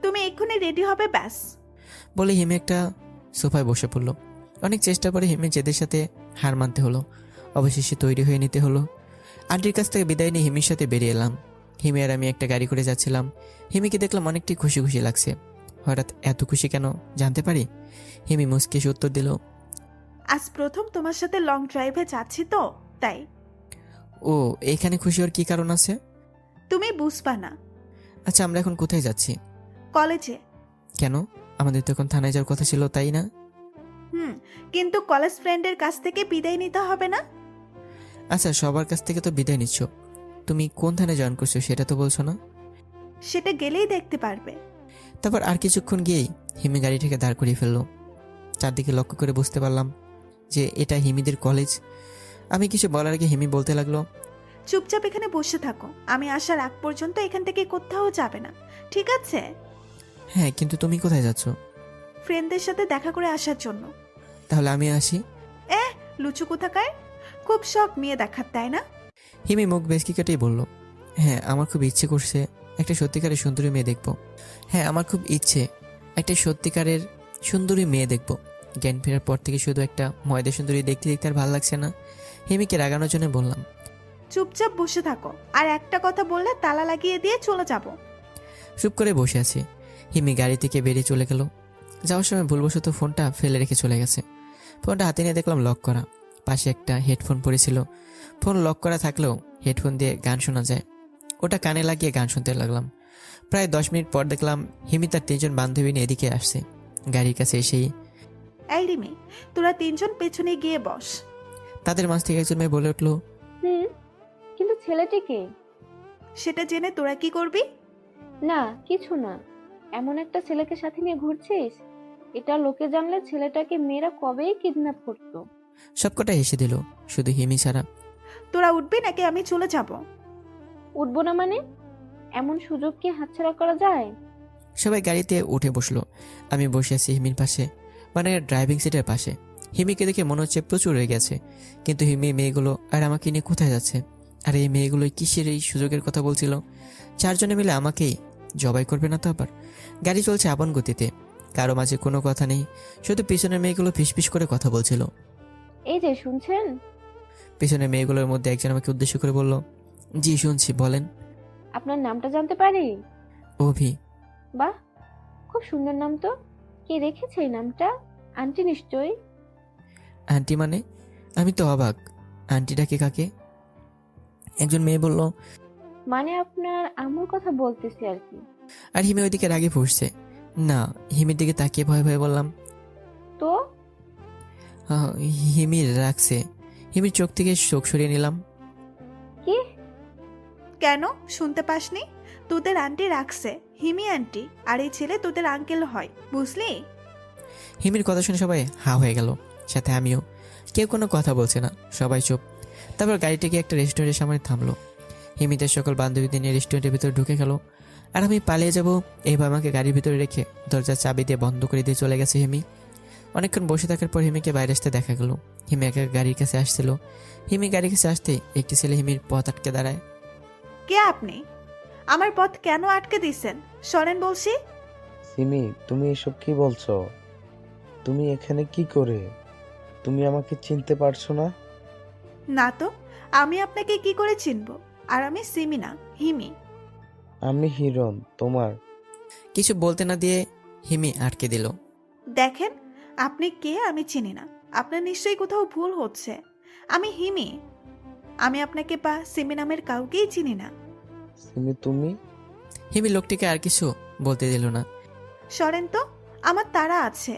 তুমি এক্ষুনি রেডি হবে ব্যাস। বলে হিমি একটা সোফায় বসে পড়লো। অনেক চেষ্টা করে হিমি জেদের সাথে হার মানতে হলো। অবশেষে তৈরি হয়ে নিতে হলো। আন্টির কাছ থেকে বিদায় নিয়ে হিমির সাথে বেরিয়ে এলাম। হিমি আর আমি একটা গাড়ি করে যাচ্ছিলাম। হিমিকে দেখলাম অনেকটাই খুশি খুশি লাগছে। হঠাৎ এত খুশি কেন জানতে পারি? হিমি মুচকি উত্তর দিল, আজ প্রথম তোমার সাথে লং ড্রাইভে যাচ্ছি তো, তাই। ও এইখানে খুশি হওয়ার কি কারণ আছে? তুমি বুঝবা না। আচ্ছা আমরা এখন কোথায় যাচ্ছি? কলেজে। কেন? আমাদের তো এখন থানায় যাওয়ার কথা ছিল, তাই না? কিন্তু কলেজ ফ্রেন্ডের কাছ থেকে বিদায় নিতে হবে না? আচ্ছা সবার কাছ থেকে তো বিদায় নিচ্ছ, তুমি কোন থানায় জয়েন করছো সেটা তো বলছো না? সেটা গেলেই দেখতে পারবে। তারপর আর কিছুক্ষণ গিয়েই হিমি গাড়িটাকে দাঁড় করিয়ে ফেললো। চারদিকে লক্ষ্য করে বুঝতে পারলাম যে এটা হিমিদের কলেজ। আমি কিছু বলার আগে হিমি বলতে লাগলো, চুপচাপ এখানে বসে থাকো, আমি আসার আগ পর্যন্ত এখান থেকে কোথাও যাবে না, ঠিক আছে? হ্যাঁ কিন্তু তুমি কোথায় যাচ্ছ? ফ্রেন্ডদের সাথে দেখা করে আসার জন্য। তাহলে আমি আসি। লুচু কোথাকার, খুব শখ মেয়ে দেখার, তাই না? হিমি মুখ বেশকি কেটেই বলল, হ্যাঁ আমার খুব ইচ্ছে করছে একটা সত্যিকারের সুন্দরী মেয়ে দেখবো। হ্যাঁ আমার খুব ইচ্ছে একটা সত্যিকারের সুন্দরী মেয়ে দেখবো। জ্ঞান ফেরার পর থেকে শুধু একটা ময়দা সুন্দরী দেখতে দেখতে আর ভালো লাগছে না। হিমিকে রাগানোর জন্য বললাম, চুপচাপ বসে থাকো, আর একটা কথা বললে তালা লাগিয়ে দিয়ে চলে যাব। চুপ করে বসে আছি। হিমি গাড়ি থেকে বেরিয়ে চলে গেল। যাওয়ার সময় ভুলবশত ফোনটা ফেলে রেখে চলে গেছে। ফোনটা হাতে নিয়ে দেখলাম লক করা, পাশে একটা হেডফোন পড়েছিল। ফোন লক করা থাকলেও হেডফোন দিয়ে গান শোনা যায়। ওটা কানে লাগিয়ে গান শুনতে লাগলাম। প্রায় 10 মিনিট পর দেখলাম হিমি তার 3জন বান্ধবী নিয়ে এদিকে আসছে। গাড়ির কাছে এসেই, এই রিমি, তোরা 3জন পেছনে গিয়ে বস। তাদের মাঝ থেকে একজন মেয়ে বলে উঠলো, কিন্তু ছেলেটি কে? সেটা জেনে তোরা কি করবি? না কিছু না, এমন একটা ছেলেকে সাথে নিয়ে ঘুরছিস, এটা লোকে জানলে ছেলেটাকে মেয়েরা কবেই কিডন্যাপ করতো। সবকটা হেসে দিল, শুধু হিমি ছাড়া। তোরা উঠবি নাকি আমি চলে যাব? উঠবো না মানে? এমন সুযোগ কি হাতছাড়া করা যায়? সবাই গাড়িতে উঠে বসলো। আমি বসে আছি হিমির পাশে, মানে ড্রাইভিং সিটের পাশে। হিমিকে দেখে মনে হচ্ছে প্রচুর রেগে গেছে, কিন্তু হিমি মেয়েগুলো আর আমাকে নিয়ে কোথায় যাচ্ছে? আর এই মেয়েগুলোই কিসের এই সুযোগের কথা বলছিল? 4 জনে মিলে আমাকেই জবাই করবে না তো আবার? গাড়ি চলছে আপন গতিতে, কারো মাঝে কোনো কথা নেই, শুধু পিছনের মেয়েগুলো ফিসফিস করে কথা বলছিল। এই যে শুনছেন? পিছনের মেয়েগুলোর মধ্যে একজন আমাকে উদ্দেশ্য করে বলল, জি শুনছি, বলেন। আপনার নামটা জানতে পারি? অভি। বাহ, খুব সুন্দর নাম তো। কে রেখেছে এই নামটা? আন্টি নিশ্চয়ই। আন্টি মানে? আমি তো অবাক। আন্টি ডাকে কাকে? একজন মেয়ে বলল। মানে আপনার আম্মুর কথা বলতেছি আর কি। আর হিমি ওইদিকে রাগে ফুসছে। না, হিমির দিকে তাকিয়ে ভয়ে ভয়ে বললাম, তো "আহ, হিমির রাখছে।" হিমির চোখ থেকে চোখ সরিয়ে নিলাম। কি? কেন শুনতে পাসনি? তোদের আন্টি রাখছে, হিমি আন্টি, আর এই ছেলে তোদের আঙ্কেল হয়, বুঝলি? হিমির কথা শুনে সবাই হা হয়ে গেল, সাথে আমিও। কেউ কোনো কথা বলছে না, সবাই চুপ। তারপর গাড়িটা গিয়ে একটা রেস্টুরেন্টের সামনে থামলো। হিমি তার সকল বান্ধবীদের নিয়ে রেস্টুরেন্টের ভিতরে ঢুকে গেল। আর আমি পালিয়ে যাব এইভাবে আমাকে গাড়ির ভিতরে রেখে দরজার চাবি দিয়ে বন্ধ করে দিয়ে চলে গেছে হিমি। অনেকক্ষণ বসে থাকার পর হিমিকে বাইরে আসতে দেখা গেল। হিমি একা গাড়ির কাছে আসছিল। হিমি গাড়ির কাছে আসতেই একটি ছেলে হিমির পথ আটকে দাঁড়ায়। কে আপনি? আমার পথ কেন আটকে দিছেন? সরেন বলছি। সিমি, তুমি এসব কি বলছো? তুমি এখানে কি করে? তুমি আমাকে চিনতে পারছো না? না তো, আমি আপনাকে কি করে চিনব? আর আমি সিমি না, হিমি। আমি হিরণ, তোমার। কিছু বলতে না দিয়ে হিমি আটকে দিল। দেখেন, আপনি কে আমি চিনি না। আপনার নিশ্চয়ই কোথাও ভুল হচ্ছে। আমি হিমি। আমি আপনাকে বা সিমি নামের কাউকেই চিনি না। সিমি তুমি? হিমি লোকটিকে আর কিছু বলতে দিল না। সরেন তো, আমার তাড়া আছে।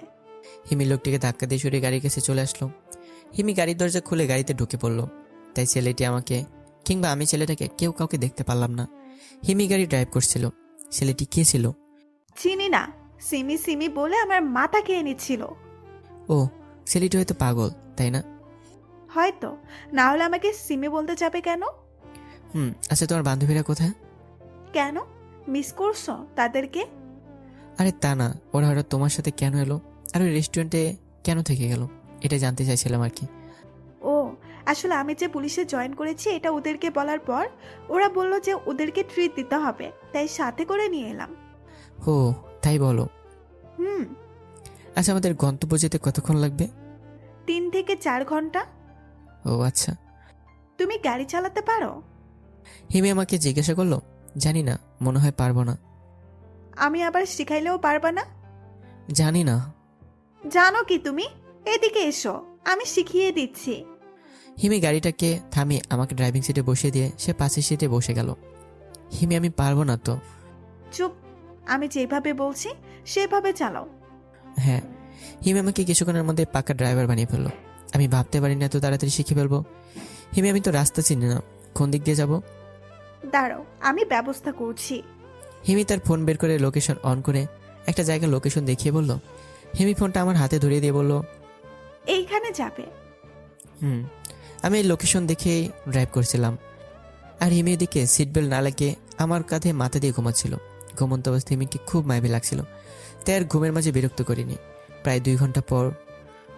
হিমি লোকটিকে ধাক্কা দিয়ে সরিয়ে গাড়ির কাছে চলে আসলো। হিমি গাড়ির দরজা খুলে গাড়িতে ঢুকে পড়লো। তাই ছেলেটি আমাকে কিংবা আমি ছেলেটাকে কেউ কাউকে দেখতে পারলাম না। হিমি গাড়ি ড্রাইভ করছিল। ছেলেটি কে ছিল? চিনি না। সিমি সিমি বলে আমার মাথা খেয়ে নিচ্ছিল। ও, ছেলেটি হয়তো পাগল, তাই না? হয়তো। না হলে আমাকে সিমি বলতে যাবে কেন? আচ্ছা, তোমার বান্ধবীরা কোথায়? কেন মিস করছো তাদেরকে? আরে তা না, ওরা হঠাৎ তোমার সাথে কেন এলো আর ওই রেস্টুরেন্টে কেন থেকে গেল, এটা জানতে চাইছিলাম আর কি। ও, আসলে আমি যে পুলিশে জয়েন করেছি এটা ওদেরকে বলার পর ওরা বলল যে ওদেরকে ট্রিট দিতে হবে, তাই সাথে করে নিয়ে এলাম। ও, তাই বলো। হুম। আচ্ছা, আমাদের গন্তব্য যেতে কতক্ষণ লাগবে? 3 থেকে 4 ঘন্টা। ও আচ্ছা। তুমি গাড়ি চালাতে পারো? হিমি আমাকে জিজ্ঞাসা করলো। জানি না, মনে হয় পারবো না। আমি আবার শিখাইলেও পারবা না? জানি না। জানো কি তুমি? এদিকে এসো, আমি শিখিয়ে দিচ্ছি। হিমি গাড়িটাকে থামিয়ে আমাকে ড্রাইভিং সিটে বসিয়ে দিয়ে সে পাশের সিটে বসে গেল। হিমি, আমি পারবো না তো। চুপ, আমি যেভাবে বলছি সেভাবে চালাও। হ্যাঁ। হিমি আমাকে কিছুক্ষণের মধ্যে পাকা ড্রাইভার বানিয়ে ফেললো। আমি ভাবতে পারি না এত তাড়াতাড়ি শিখে ফেলবো। হিমি, আমি তো রাস্তা চিনি না, কোন দিক দিয়ে যাব? দাঁড়াও, আমি ব্যবস্থা করছি। হিমি তার ফোন বের করে লোকেশন অন করে একটা জায়গার লোকেশন দেখিয়ে বলল। হিমি ফোনটা আমার হাতে ধরিয়ে দিয়ে বলল, এইখানে যাবে। আমি এই লোকেশন দেখেই ড্রাইভ করছিলাম। আর হিমি এদিকে সিট বেল্ট না লাগিয়ে আমার কাঁধে মাথা দিয়ে ঘুমাচ্ছিল। ঘুমন্ত অবস্থায় হিমিকে খুব মায়াবী লাগছিল, তাই আর ঘুমের মাঝে বিরক্ত করিনি। প্রায় 2 ঘন্টা পর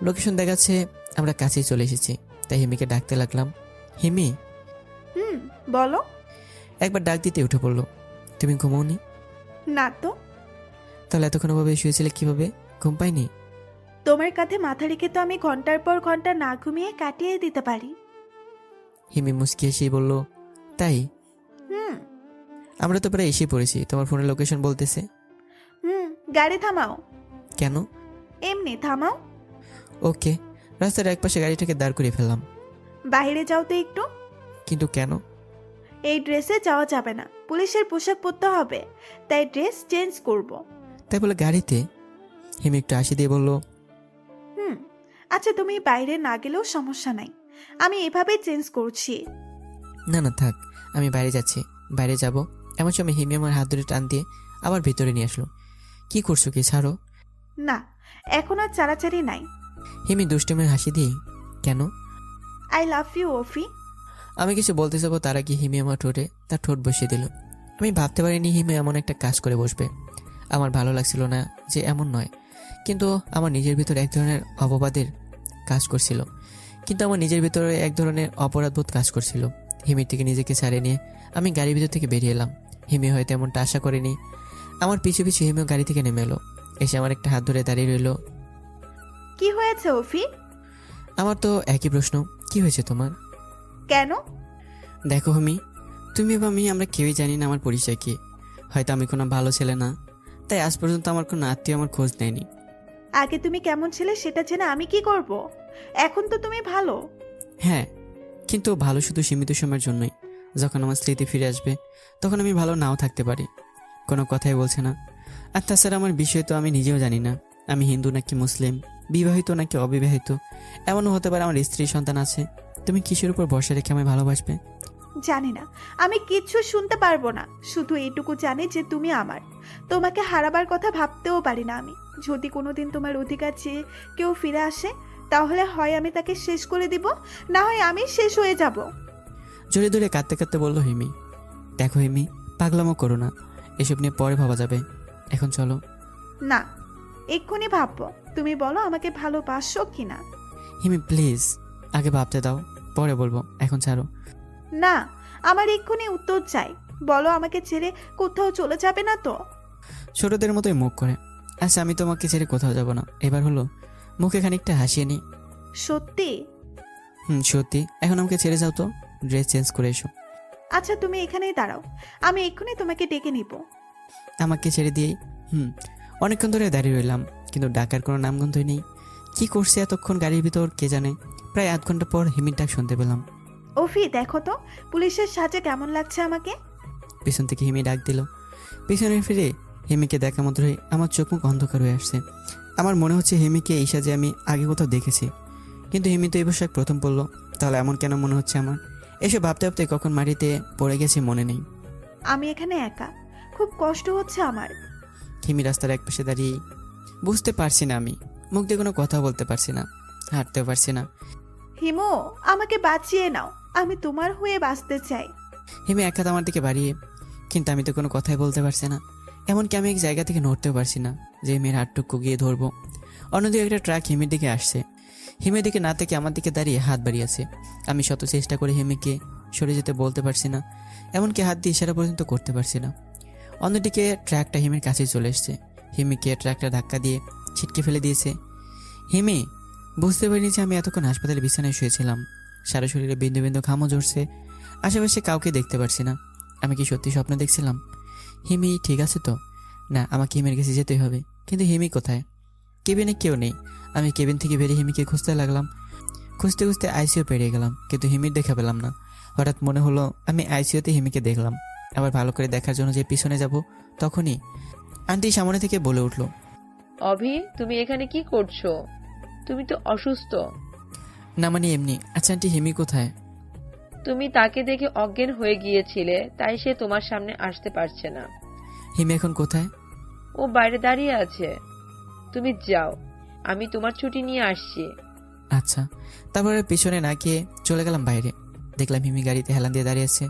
লোকেশন দেখাচ্ছে আমরা কাছেই চলে এসেছি। তাই হিমিকে ডাকতে লাগলাম, হিমি। বলো। একবার ডাক দিতে উঠে পড়লো। তুমি ঘুমোওনি? না তো। তাহলে এতক্ষণ ভাবে শুয়েছিলে কিভাবে? ঘুম পাইনি? তোমার কাঁধে মাথা রেখে তো আমি ঘন্টার পর ঘন্টা না ঘুমিয়ে কাটিয়ে দিতে পারি। হিমি মুচকি এসেই বলল, তাই? হুম। আমরা তো প্রায় এসে পড়েছি, তোমার ফোনের লোকেশন বলতেছে। গাড়ি থামাও। কেন? এমনি থামাও। ওকে। রাস্তার একপাশে গাড়িটাকে দাঁড় করিয়ে ফেললাম। বাইরে যাও তো একটু। কিন্তু কেন? এই ড্রেসে যাওয়া যাবে না, পুলিশের পোশাক পরতে হবে, তাই ড্রেস চেঞ্জ করব। তাই বলে গাড়িতে? হিমি একটু হাসি দিয়ে বলল, আচ্ছা, তুমি বাইরে না গেলেও সমস্যা নাই, আমি এভাবেই চেঞ্জ করছি। না না থাক, আমি বাইরে যাচ্ছি। বাইরে যাব এমন সময় হিমি আমার হাত ধরে টান দিয়ে আবার ভিতরে নিয়ে আসলো। কি করছো, কি ছাড়ো। না, এখন আর চাড়াচাড়ি নাই। হিমি দুষ্টুমের হাসি দিয়ে, কেন? আই লাভ ইউ ওফি। আমি কিছু বলতে যাবো তার আগে হিমি আমার ঠোঁটে তার ঠোঁট বসিয়ে দিল। আমি ভাবতে পারিনি হিমি এমন একটা কাজ করে বসবে। আমার ভালো লাগছিল না যে এমন নয়, কিন্তু আমার নিজের ভিতরে এক ধরনের অপবাদের কাজ করছিল। অপরাধবোধ কাজ করছিল। হিমির থেকে নিজেকে ছাড়িয়ে নিয়ে আমি গাড়ির ভিতর থেকে বেরিয়ে এলাম। হিমি হয়তো এমনটা আশা করেনি। আমার পিছু পিছু হিমিও গাড়ি থেকে নেমে এলো। এসে আমার একটা হাত ধরে দাঁড়িয়ে রইল। কি হয়েছে ওফি? আমার তো একই প্রশ্ন, কি হয়েছে তোমার? কেন? দেখো হিমি, তুমি বা আমি আমরা কেউই জানি না আমার পরিচয় কি। হয়তো আমি কোনো ভালো ছেলে না, তাই আজ পর্যন্ত আমার কোনো আত্মীয় আমার খোঁজ নেয়নি। আগে তুমি কেমন ছিলে সেটা জেনে আমি কি করব? এখন তো তুমি ভালো। হ্যাঁ, কিন্তু ভালো শুধু সীমিত সময়ের জন্যই। যখন আমার স্মৃতি ফিরে আসবে তখন আমি ভালো নাও থাকতে পারি। কোনো কথাই বলছে না। আর তাছাড়া আমার বিষয় তো আমি নিজেও জানি না, আমি হিন্দু নাকি মুসলিম, বিবাহিত নাকি অবিবাহিত। এমনও হতে পারে আমার স্ত্রী সন্তান আছে। তুমি কিসের উপর ভরসা রেখে আমায় ভালোবাসবে? জানি না, আমি কিচ্ছু শুনতে পারবো না। শুধু এইটুকু জানি যে তুমি আমার। তোমাকে হারাবার কথা ভাবতেও পারি না আমি। যদি কোনোদিন তোমার অধিকার চেয়ে কেউ ফিরে আসে, তাহলে হয় আমি তাকে শেষ করে দিব, না হয় আমি শেষ হয়ে যাব। জোরে ধরে কাঁদতে কাঁদতে বলল হিমি। দেখো হিমি, পাগলামো করো না, এসব নিয়ে পরে ভাবা যাবে। এখন চলো। না, এক্ষুনি ভাববো। তুমি বলো আমাকে ভালোবাসো কিনা। হিমি প্লিজ, আগে ভাবতে দাও, পরে বলবো, এখন ছাড়ো। না, আমার এক্ষুনি উত্তর চাই। বলো আমাকে ছেড়ে কোথাও চলে যাবে না তো? ছোটদের মতোই মুখ করে। আচ্ছা, আমি তোমাকে ছেড়ে কোথাও যাব না। এবার হলো মুখে খানিকটা হাসিয়ে নি। সত্যি? সত্যি। এখন আমাকে ছেড়ে যাও তো, ড্রেস চেঞ্জ করে এসো। আচ্ছা, তুমি এখানেই দাঁড়াও, আমি এক্ষুনি তোমাকে ডেকে নিব। আমাকে ছেড়ে দিয়েই অনেকক্ষণ ধরে দাঁড়িয়ে রইলাম, কিন্তু ডাকার কোনো নামগন্ধই নেই। কি করছে এতক্ষণ গাড়ির ভিতর কে জানে। প্রায় আধ ঘন্টা পর হিমির ডাক শুনতে পেলাম। ওফি, দেখো তো পুলিশের সাজে কেমন লাগছে আমাকে। পিছন থেকে হিমি ডাক দিল। পিছনে ফিরে হিমিকে দেখা মাত্রই আমার চোখ মুখ অন্ধকার হয়ে আসছে। আমার মনে হচ্ছে হিমিকে এই সাজে আমি আগে কোথাও দেখেছি, কিন্তু হিমি তো এই পোশাক প্রথম পরলো। তাহলে এমন কেন মনে হচ্ছে আমার? এসব ভাবতে ভাবতে কখন মাটিতে পড়ে গেছি মনে নেই। আমি এখানে একা, খুব কষ্ট হচ্ছে আমার। হিমি রাস্তার এক পাশে দাঁড়িয়ে। বুঝতে পারছি না, আমি মুখ দিয়ে কোনো কথা বলতে পারছি না, হাঁটতেও পারছি না। হিমু, আমাকে বাঁচিয়ে নাও, আমি তোমার হয়ে বাঁচতে চাই। হিমি এক হাত আমার দিকে বাড়িয়ে, কিন্তু আমি তো কোনো কথাই বলতে পারছি না। এমনকি আমি এক জায়গা থেকে নড়তেও পারছি না যে মেয়ের হাতটুকু গিয়ে ধরবো। অন্যদিকে একটা ট্রাক হিমির দিকে আসছে। হিমের দিকে না থেকে আমার দিকে দাঁড়িয়ে হাত বাড়িয়েছে। আমি শত চেষ্টা করে হিমিকে সরে যেতে বলতে পারছি না, এমনকি হাত দিয়ে ইশারা পর্যন্ত করতে পারছি না। অন্যদিকে ট্রাকটা হিমির কাছে চলে এসছে। হিমিকে ট্রাকটা ধাক্কা দিয়ে ছিটকে ফেলে দিয়েছে। হিমি বুঝতে পারিনি যে আমি এতক্ষণ হাসপাতালে বিছানায় শুয়েছিলাম। সারা শরীরে বিন্দু বিন্দু ঘামও ঝরছে। আশেপাশে কাউকে দেখতে পারছি না। আমি কি সত্যি স্বপ্ন দেখছিলাম? হিমি ঠিক আছে তো? না, আমাকে হিমির কাছে যেতেই হবে। কিন্তু হিমি কোথায়? কেবিনে কেউ নেই। আমি কেবিন থেকে বেরিয়ে হিমিকে খুঁজতে লাগলাম। খুঁজতে খুঁজতে আইসিইউ পেরিয়ে গেলাম, কিন্তু হিমির দেখা পেলাম না। হঠাৎ মনে হলো আমি আইসিইউতে হিমিকে দেখলাম। আবার ভালো করে দেখার জন্য যে পিছনে যাব, তখনই আন্টি সামনে থেকে বলে উঠলো, অভি, তুমি এখানে কি করছো? তুমি তো অসুস্থ। না মানে এমনি। আচ্ছা আন্টি, হিমি কোথায়? তুমি তাকে দেখে অজ্ঞান হয়ে গিয়েছিলে, তাই সে তোমার সামনে আসতে পারছে না। হিমি এখন কোথায়? ও বাইরে দাঁড়িয়ে আছে। তুমি যাও, আমি তোমার ছুটি নিয়ে আসছি। আচ্ছা। তারপরে পিছনে না গিয়ে চলে গেলাম বাইরে। দেখলাম হিমি গাড়িতে হেলান দিয়ে দাঁড়িয়ে আছে।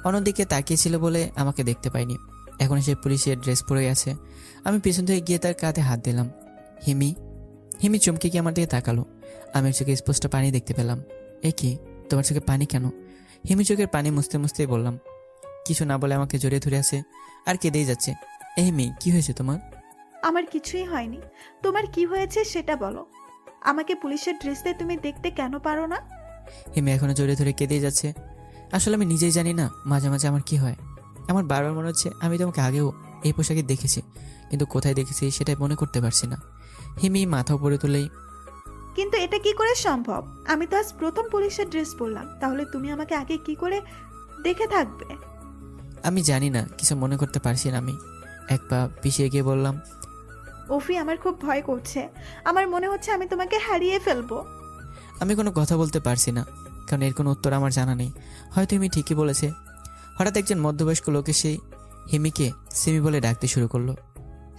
অন্যদিকে তাকিয়েছিল বলে আমাকে দেখতে পাইনি। এখন সে পুলিশের ড্রেস পরে আছে। আমি পিছন থেকে গিয়ে তার কাঁধে হাত দিলাম। হিমি। হিমি চমকে গিয়ে আমার দিকে তাকালো। আমি চোখে স্পষ্ট পানি দেখতে পেলাম। এ কি, তোমার চোখে পানি কেন? হিমি চোখের পানি মুছতে মুছতেই বললাম। কিছু না বলে আমাকে জড়িয়ে ধরে আছে আর কেঁদেই যাচ্ছে। এ হিমি, কি হয়েছে তোমার? আমার কিছুই হয়নি, তোমার কি হয়েছে সেটা বলো। আমাকে পুলিশের ড্রেসে তুমি দেখতে কেন পারো না? হিমি এখনো জড়িয়ে ধরে কেঁদেই যাচ্ছে। আসলে আমি নিজেই জানি না মাঝে মাঝে আমার কি হয়। আমার বারবার মনে হচ্ছে আমি তোমাকে আগেও এই পোশাকে দেখেছি, কিন্তু কোথায় দেখেছি সেটাই মনে করতে পারছি না। হিমি মাথা উপরে তুলেই, কিন্তু এটা কি করে সম্ভব? আমি তো আজ প্রথম পুলিশের ড্রেস পরলাম, তাহলে তুমি আমাকে আগে কি করে দেখে থাকবে? আমি জানি না, কিছু মনে করতে পারছি না। আমি এক পা পিছিয়ে গিয়ে বললাম, ওফি, আমার খুব ভয় করছে। আমার মনে হচ্ছে আমি তোমাকে হারিয়ে ফেলবো। আমি কোনো কথা বলতে পারছি না, কারণ এর কোনো উত্তর আমার জানা নেই। হয়তো হিমি ঠিকই বলেছে। হঠাৎ একজন মধ্যবয়স্ক লোক এসে হিমিকে সিমি বলে ডাকতে শুরু করলো।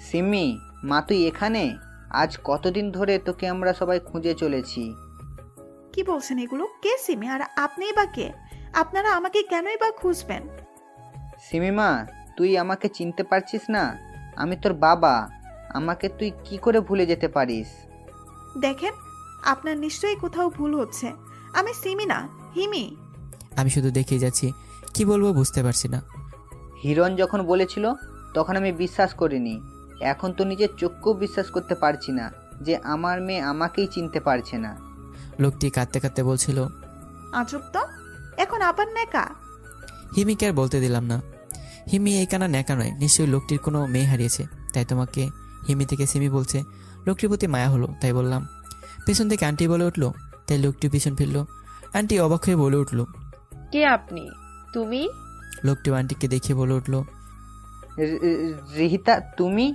সিমি, মা তুই এখানে? আজ কতদিন ধরে তোকে আমরা সবাই খুঁজে চলেছি। কি বলছেন এগুলো? কে সিমি আর আপনিই বা কে? আপনারা আমাকে কেনই বা খুঁজবেন? সিমি মা, তুই আমাকে চিনতে পারছিস না? আমি তোর বাবা। আমাকে তুই কি করে ভুলে যেতে পারিস? দেখেন, আপনার নিশ্চয়ই কোথাও ভুল হচ্ছে। আমি সিমি না, হিমি। আমি শুধু দেখেই যাচ্ছি, কি বলবো বুঝতে পারছি না। হিরণ যখন বলেছিল তখন আমি বিশ্বাস করিনি। এখন তো নিজের চোখকেও বিশ্বাস করতে পারছি না যে আমার মেয়ে আমাকেই চিনতে পারছে না। লোকটি কাঁদতে কাঁদতে বলছিল। আজব তো, এখন আবার নেকা। হিমিকে আর বলতে দিলাম না। হিমি এই কানা ন্যাকা নয়, নিশ্চয়ই লোকটির কোনো মেয়ে হারিয়েছে, তাই তোমাকে হিমি থেকে সিমি বলছে। লোকটির প্রতি মায়া হলো, তাই বললাম। পেছন থেকে আন্টি বলে উঠলো, তাই লোকটি পিছন ফিরল। আন্টি অবাক হয়ে বলে উঠলো। কে আপনি? তুমি? লোকটিও আন্টিকে দেখিয়ে বলে উঠলো। রিহিতা, তুমি?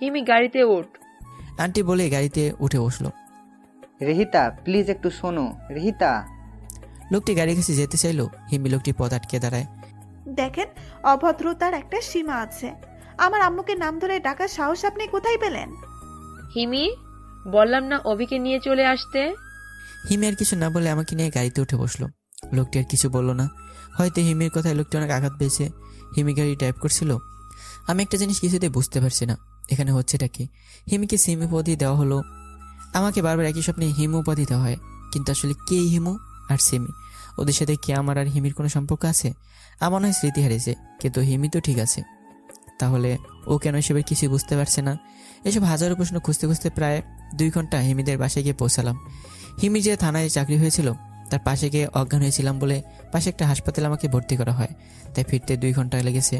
হিমি গাড়িতে ওঠ। আন্টি বলে গাড়িতে উঠে বসলো। রিহিতা প্লিজ একটু শোনো। রিহিতা। লোকটি গাড়ির কাছে যেতে চাইলো, হিমি লোকটির পথ আটকে দাঁড়ায়। দেখেন, অভদ্রতার একটা সীমা আছে। আমার আম্মুকে নাম ধরে ডাকার সাহস আপনি কোথায় পেলেন? হিমি, বললাম না অভিকে নিয়ে চলে আসতে। হিমি আর কিছু না বলে আমাকে নিয়ে গাড়িতে উঠে বসলো। লোকটি আর কিছু বললো না। হয়তো হিমির কথায় লোকটি অনেক আঘাত পেয়েছে। হিমি গাড়ি ড্রাইভ করছিল। আমি একটা জিনিস কিছুতেই বুঝতে পারছি না, এখানে হচ্ছেটা কি। হিমিকে সিমি উপাধি দেওয়া হলো, আমাকে বারবার একই স্বপ্নে হিমু উপাধি দেওয়া হয়, কিন্তু আসলে কে হিমু আর সিমি? ওদের সাথে কি আমার আর হিমির কোনো সম্পর্ক আছে? আমার নয় স্মৃতি হারিয়েছে, কিন্তু হিমি তো ঠিক আছে। তাহলে ও কেন এসবের কিছুই বুঝতে পারছে না? এসব হাজারো প্রশ্ন খুঁজতে খুঁজতে প্রায় 2 ঘন্টা হিমিদের বাসায় গিয়ে পৌঁছালাম। হিমি যে থানায় চাকরি হয়েছিল, তার পাশে গিয়ে অজ্ঞান হয়েছিলাম বলে পাশে একটা হাসপাতালে আমাকে ভর্তি করা হয়, তাই ফিরতে 2 ঘন্টা লেগেছে।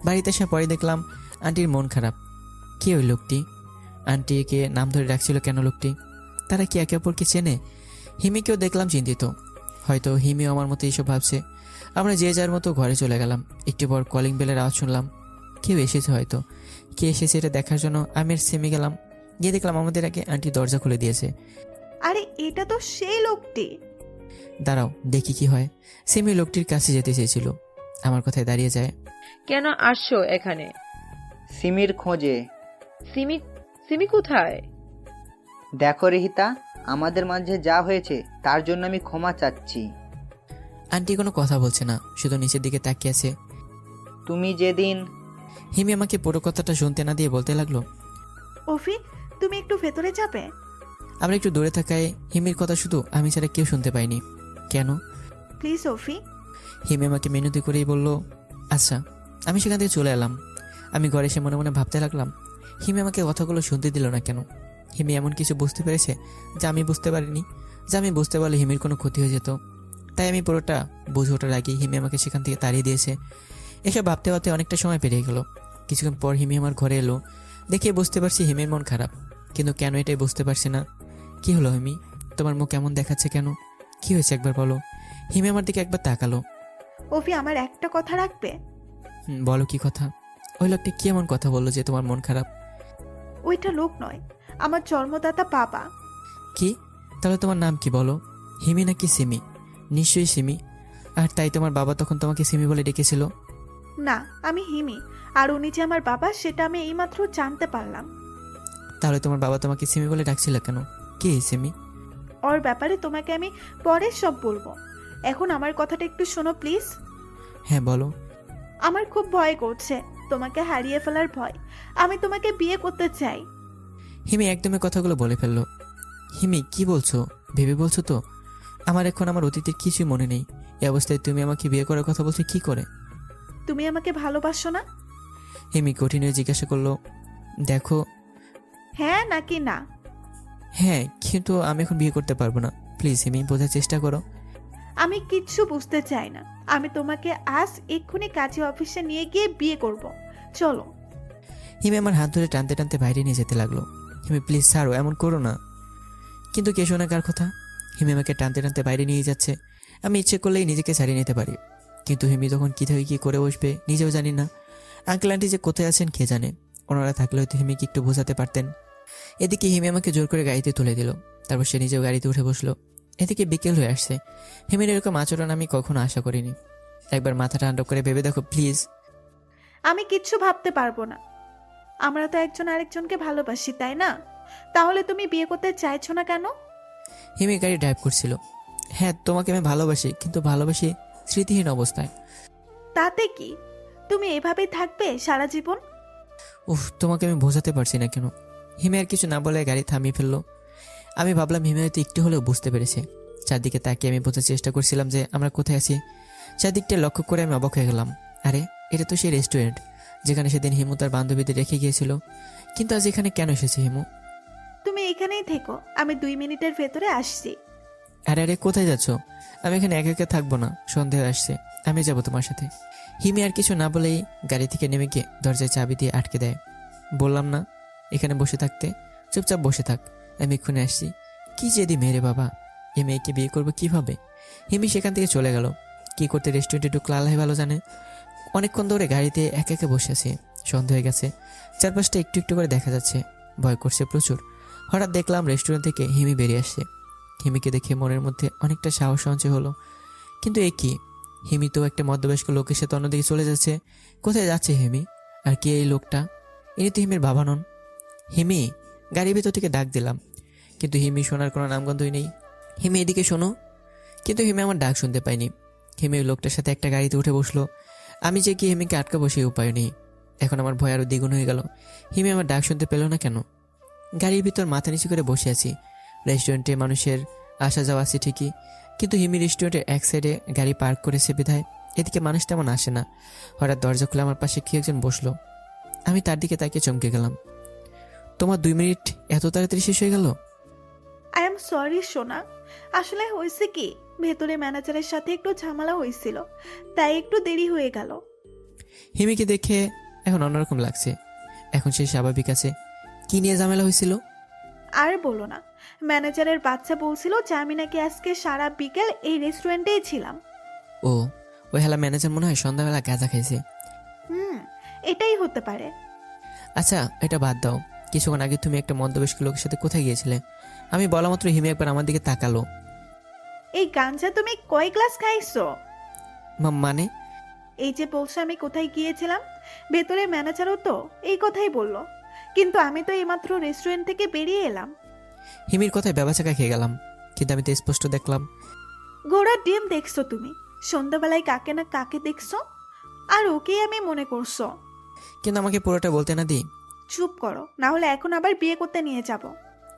বাড়িতে আসার পরে দেখলাম আন্টির মন খারাপ। কে ওই লোকটি? আন্টিকে নাম ধরে ডাকছিল কেন লোকটি? তারা কি একে অপরকে চেনে? হিমিকেও দেখলাম চিন্তিত। হয়তো হিমিও আমার মতো এইসব ভাবছে। আমরা যে যার মতো ঘরে চলে গেলাম। একটু পর কলিং বেলের আওয়াজ শুনলাম। কেউ এসেছে হয়তো। কে এসেছে এটা দেখার জন্য আমি আর সেমি গেলাম। গিয়ে দেখলাম আমাদের আগে আন্টি দরজা খুলে দিয়েছে। আরে এটা তো সেই লোকটি। দাঁড়াও দেখি কি হয়। সেমি লোকটির কাছে যেতে চেয়েছিল, আমার কথায় দাঁড়িয়ে যায়। কেন আসছো এখানে? সিমির খোঁজে। সিমি? সিমি কোথায়? দেখো রিহিতা, আমাদের মাঝে যা হয়েছে তার জন্য আমি ক্ষমা চাচ্ছি। আন্টি কোনো কথা বলছে না, শুধু নিচের দিকে তাকিয়ে আছে। তুমি যেদিন হিমি আমাকে পুরো কথাটা শুনতে না দিয়ে বলতে লাগলো। অফি, তুমি একটু ভেতরে যাবে? আমরা একটু দূরে থাকায় হিমির কথা শুধু আমি ছাড়া কেউ শুনতে পাইনি। কেন? প্লিজ অফি। হিমি আমাকে মিনতি করেই বলল, আচ্ছা। আমি সেখান থেকে চলে এলাম। আমি ঘরে এসে মনে মনে ভাবতে লাগলাম, হিমি আমাকে কথাগুলো শুনতে দিল না কেন? হিমি এমন কিছু বুঝতে পেরেছে যা আমি বুঝতে পারিনি, যা আমি বুঝতে পারলে হিমির কোনো ক্ষতি হয়ে যেত। তাই আমি পুরোটা বুঝে ওঠার আগেই হিমি আমাকে সেখান থেকে তাড়িয়ে দিয়েছে। এসব ভাবতে ভাবতে অনেকটা সময় পেরিয়ে গেল। কিছুক্ষণ পর হিমি আমার ঘরে এলো। দেখে বুঝতে পারছি হিমির মন খারাপ, কিন্তু কেন এটাই বুঝতে পারছি না। কি হলো হিমি, তোমার মুখ কেমন দেখাচ্ছে কেন? কি হয়েছে একবার বলো। হিমি আমার দিকে একবার তাকালো। অফি, আমার একটা কথা রাখবে? বলো কি কথা? ওই লোকটা কি এমন কথা বললো যে তোমার মন খারাপ? ওইটা লোক নয়, আমার জন্মদাতা বাবা। কি? তাহলে তোমার নাম কি বলো? হিমি নাকি সিমি? নিশ্চয়ই সিমি। আর তাই তোমার বাবা তখন তোমাকে সিমি বলে ডেকেছিল? না, আমি হিমি। আর উনি যে আমার বাবা সেটা আমি এইমাত্র জানতে পারলাম। তাহলে তোমার বাবা তোমাকে সিমি বলে ডাকছিল কেন? কে এই সিমি? ওর ব্যাপারে তোমাকে আমি পরে সব বলবো। এখন আমার কথাটা একটু শোনো প্লিজ। হ্যাঁ বলো। আমার খুব ভয় করছে, তোমাকে হারিয়ে ফেলার ভয়। আমি তোমাকে বিয়ে করতে চাই। হিমি একদমই কথাগুলো বলে ফেললো। হিমি কি বলছো? ভেবে বলছো তো? আমার এখন আমার অতীতের কিছুই মনে নেই। এই অবস্থায় তুমি আমাকে বিয়ে করার কথা বলছো কি করে? তুমি আমাকে ভালোবাসো না? হিমি কঠিন হয়ে জিজ্ঞাসা করলো। দেখো, হ্যাঁ নাকি না? হ্যাঁ, কিন্তু আমি এখন বিয়ে করতে পারবো না। প্লিজ হিমি, বোঝার চেষ্টা করো। আমি কিচ্ছু বুঝতে চাই না। আমি তোমাকে আজ এক্ষুনি কাজী অফিসে নিয়ে গিয়ে বিয়ে করব। চলো। হিমি আমার হাত ধরে টানতে টানতে বাইরে নিয়ে যেতে লাগলো। হিমি প্লিজ ছাড়ো, এমন করো না। কিন্তু কে শোনে কার কথা? হিমি আমাকে টানতে টানতে বাইরে নিয়ে যাচ্ছে। আমি ইচ্ছে করলেই নিজেকে ছাড়িয়ে নিতে পারি, কিন্তু হিমি তখন কী থেকে কী করে বসবে নিজেও জানি না। আঙ্কেল আন্টি যে কোথায় আছেন কে জানে। ওনারা থাকলে হয়তো হিমিকে একটু বোঝাতে পারতেন। এদিকে হিমি আমাকে জোর করে গাড়িতে তুলে দিল। তারপর সে নিজেও গাড়িতে উঠে বসলো। এদিকে বিকেল হয়ে আসছে। হিমির এরকম আচরণ আমি কখনো আশা করিনি। একবার মাথা ঠান্ডা করে ভেবে দেখো প্লিজ। আমি কিচ্ছু ভাবতে পারবো না। আমরা তো একজন আরেকজনকে ভালোবাসি, তাই না? তাহলে তুমি বিয়ে করতে চাইছো না কেন? হিমি গাড়ি ড্রাইভ করছিল। হ্যাঁ, তোমাকে আমি ভালোবাসি, কিন্তু ভালোবাসি স্মৃতিহীন অবস্থায়। তাতে কি? তুমি এভাবেই থাকবে সারা জীবন? উফ, তোমাকে আমি বোঝাতে পারছি না কেন। হিমি আর কিছু না বলে গাড়ি থামিয়ে ফেললো। আমি ভাবলাম হিমি হয়তো একটু হলেও বুঝতে পেরেছে। চারদিকে তাকিয়ে আমি বোঝার চেষ্টা করছিলাম যে আমরা কোথায় আছি। চারদিকটা লক্ষ্য করে আমি অবাক হয়ে গেলাম। আরে, এটা তো সেই রেস্টুরেন্ট যেখানে সেদিন হিমু তার বান্ধবীদের রেখে গিয়েছিল। কিন্তু আজ এখানে কেন এসেছে হিমু? তুমি এখানেই থেকো, আমি 2 মিনিটের ভেতরে আসছি। আরে আরে, কোথায় যাচ্ছ? আমি এখানে একা একা থাকবো না, সন্দেহ আসছে। আমি যাবো তোমার সাথে। হিমি আর কিছু না বলেই গাড়ি থেকে নেমে গিয়ে দরজায় চাবি দিয়ে আটকে দেয়। বললাম না এখানে বসে থাকতে, চুপচাপ বসে থাক, আমি এক্ষুনি আসছি। কি জেদি মেরে বাবা, এ মেয়েকে বিয়ে করবো কিভাবে? হিমি সেখান থেকে চলে গেল। কি করতে রেস্টুরেন্টে ঢুকলো আল্লাহ ভালো জানে। অনেকক্ষণ ধরে গাড়িতে একে একে বসে আছে। সন্ধ্যা হয়ে গেছে, চারপাশটা একটু একটু করে দেখা যাচ্ছে। ভয় করছে প্রচুর। হঠাৎ দেখলাম রেস্টুরেন্ট থেকে হিমি বেরিয়ে আসছে। হিমিকে দেখে মনের মধ্যে অনেকটা সাহস সঞ্চয় হলো। কিন্তু এ কি, হিমি তো একটা মধ্যবয়স্ক লোকের সাথে অন্যদিকে চলে যাচ্ছে। কোথায় যাচ্ছে হিমি? আর কে এই লোকটা? ইনি তো হিমির বাবা নন। হিমি, গাড়ির ভেতর থেকে ডাক দিলাম, কিন্তু হিমি শোনার কোনো নামগন্ধই নেই। হিমি এদিকে শোনো। কিন্তু হিমি আমার ডাক শুনতে পাইনি। হিমি ওই লোকটার সাথে একটা গাড়িতে উঠে বসলো। আমি যে কি হিমিকে আটকা বসে উপায় নেই। এখন আমার ভয় আরও দ্বিগুণ হয়ে গেল। হিমি আমার ডাক শুনতে পেল না কেন? গাড়ির ভিতর মাথা নিচু করে বসে আছি। রেস্টুরেন্টে মানুষের আসা যাওয়া আছে ঠিকই, কিন্তু হিমি রেস্টুরেন্টের এক সাইডে গাড়ি পার্ক করেছে বিধায় এদিকে মানুষ তেমন আসে না। হঠাৎ দরজা খুলে আমার পাশে কি একজন বসলো। আমি তার দিকে তাকিয়ে চমকে গেলাম। তোমার 2 মিনিট এত তাড়াতাড়ি শেষ হয়ে গেল? আই এম সরি সোনা, আসলে হয়েছে কি, ভেতরে ম্যানেজারের সাথে একটু ঝামেলা হয়েছিল, তাই একটু দেরি হয়ে গেল। হিমিকে দেখে এখন অন্যরকম লাগছে। এখন সে স্বাভাবিক আছে। কি নিয়ে ঝামেলা হয়েছিল? আর বলো না, ম্যানেজারের বাচ্চা বলছিল যে আমি নাকি আজকে সারা বিকেল এই রেস্টুরেন্টেই ছিলাম। ও, ওই হেলা ম্যানেজার মনে হয় সন্ধ্যাবেলা গাঁজা খাইছে। এটাই হতে পারে। আচ্ছা, এটা বাদ দাও। কিছুক্ষণ আগে তুমি একটা মধ্যবয়স্ক লোকের সাথে কোথায় গিয়েছিলে? আমি বলা মাত্র হিমি একবার আমার দিকে তাকালো। এই গাঞ্জা তুমি কয় গ্লাস খাইছো? মানে? এই যে বলছো আমি কোথায় গিয়েছিলাম, ভেতরে ম্যানেজারও তো এই কথাই বললো, কিন্তু আমি তো এইমাত্র রেস্টুরেন্ট থেকে বেরিয়ে এলাম। হিমির কথায় বেবাচাকা খেয়ে গেলাম, কিন্তু আমি তো স্পষ্ট দেখলাম। ঘোড়ার ডিম দেখছো তুমি, সন্ধ্যাবেলায় কাকে না কাকে দেখছো, আর ওকেই আমি মনে করছো। কিন্তু আমাকে পুরোটা বলতে না দিই। চুপ করো, না হলে এখন আবার বিয়ে করতে নিয়ে যাব।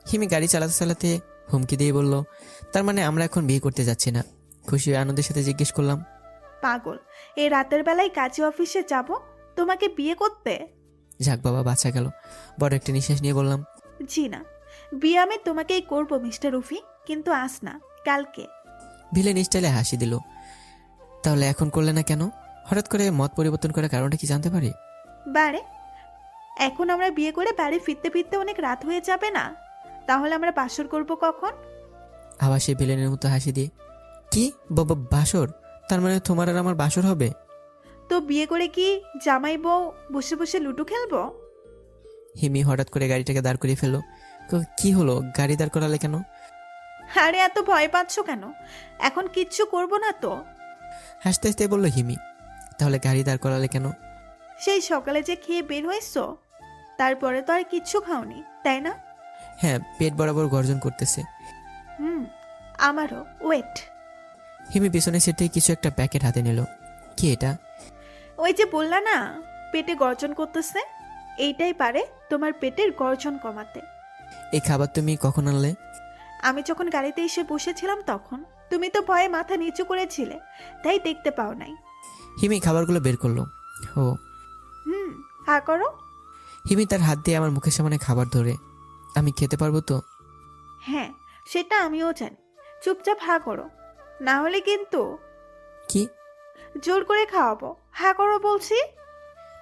হিমি গাড়ি চালাতে চালাতে হুমকি দিয়ে বলল, তার মানে আমরা এখন বিয়ে করতে যাচ্ছি না? খুশি হয়ে আনন্দের সাথে জিজ্ঞেস করলাম। পাগল, এই রাতের বেলায় কাজে অফিসে যাব তোমাকে বিয়ে করতে? যাক বাবা, বাঁচা গেল। বড় একটা নিঃশ্বাস নিয়ে বললাম, জি না, বিয়ে আমি তোমাকেই করবো মিস্টার রফি, কিন্তু আজ না, কালকে। ভিলেন স্টাইলে হাসি দিল। তাহলে এখন করলে না কেন? হঠাৎ করে মত পরিবর্তন করার কারণটা কি জানতে পারি? বারে, এখন আমরা বিয়ে করে বাড়ি ফিরতে ফিরতে অনেক রাত হয়ে যাবে না? তাহলে আমরা বাসর করব কখন? আবার সেই ভিলেনের মতো হাসি দিয়ে, কি বাবা বাসর? তার মানে তোমার আর আমার বাসর হবে? তো বিয়ে করে কি জামাই বউ বসে বসে লুডো খেলবো? হিমি হঠাৎ করে গাড়িটাকে দাঁড় করিয়ে ফেললো। কি হলো, গাড়ি দাঁড় করালে কেন? আরে এত ভয় পাচ্ছ কেন? এখন কিচ্ছু করব না তো। হাসতে হাসতে বললো হিমি, তাহলে গাড়ি দাঁড় করালে কেন? সেই সকালে যে খেয়ে বের হয়েছো, তারপরে তো আর কিচ্ছু খাওনি, তাই না? হ্যাঁ, পেট বরাবর গর্জন করতেছে। আমারও। ওয়েট। হিমি পিছনের সিট থেকে কিছু একটা প্যাকেট হাতে নিল। কি এটা? ওই যে বললা না পেটে গর্জন করতেছে, এইটাই পারে তোমার পেটের গর্জন কমাতে। এই খাবার তুমি কখন আনলে? আমি যখন গাড়িতে এসে বসেছিলাম তখন। তুমি তো ভয়ে মাথা নিচু করেছিলে, তাই দেখতে পাও নাই। হিমি খাবারগুলো বের করলো। ও। হা করো। হিমি তার হাত দিয়ে আমার মুখের সামনে খাবার ধরে, আমি খেতে পারবো তো? হ্যাঁ, সেটা আমিও জানি। চুপচাপ হা করো, না হলে কিন্তু কি? জোর করে খাওয়াবো। হা করো বলছি।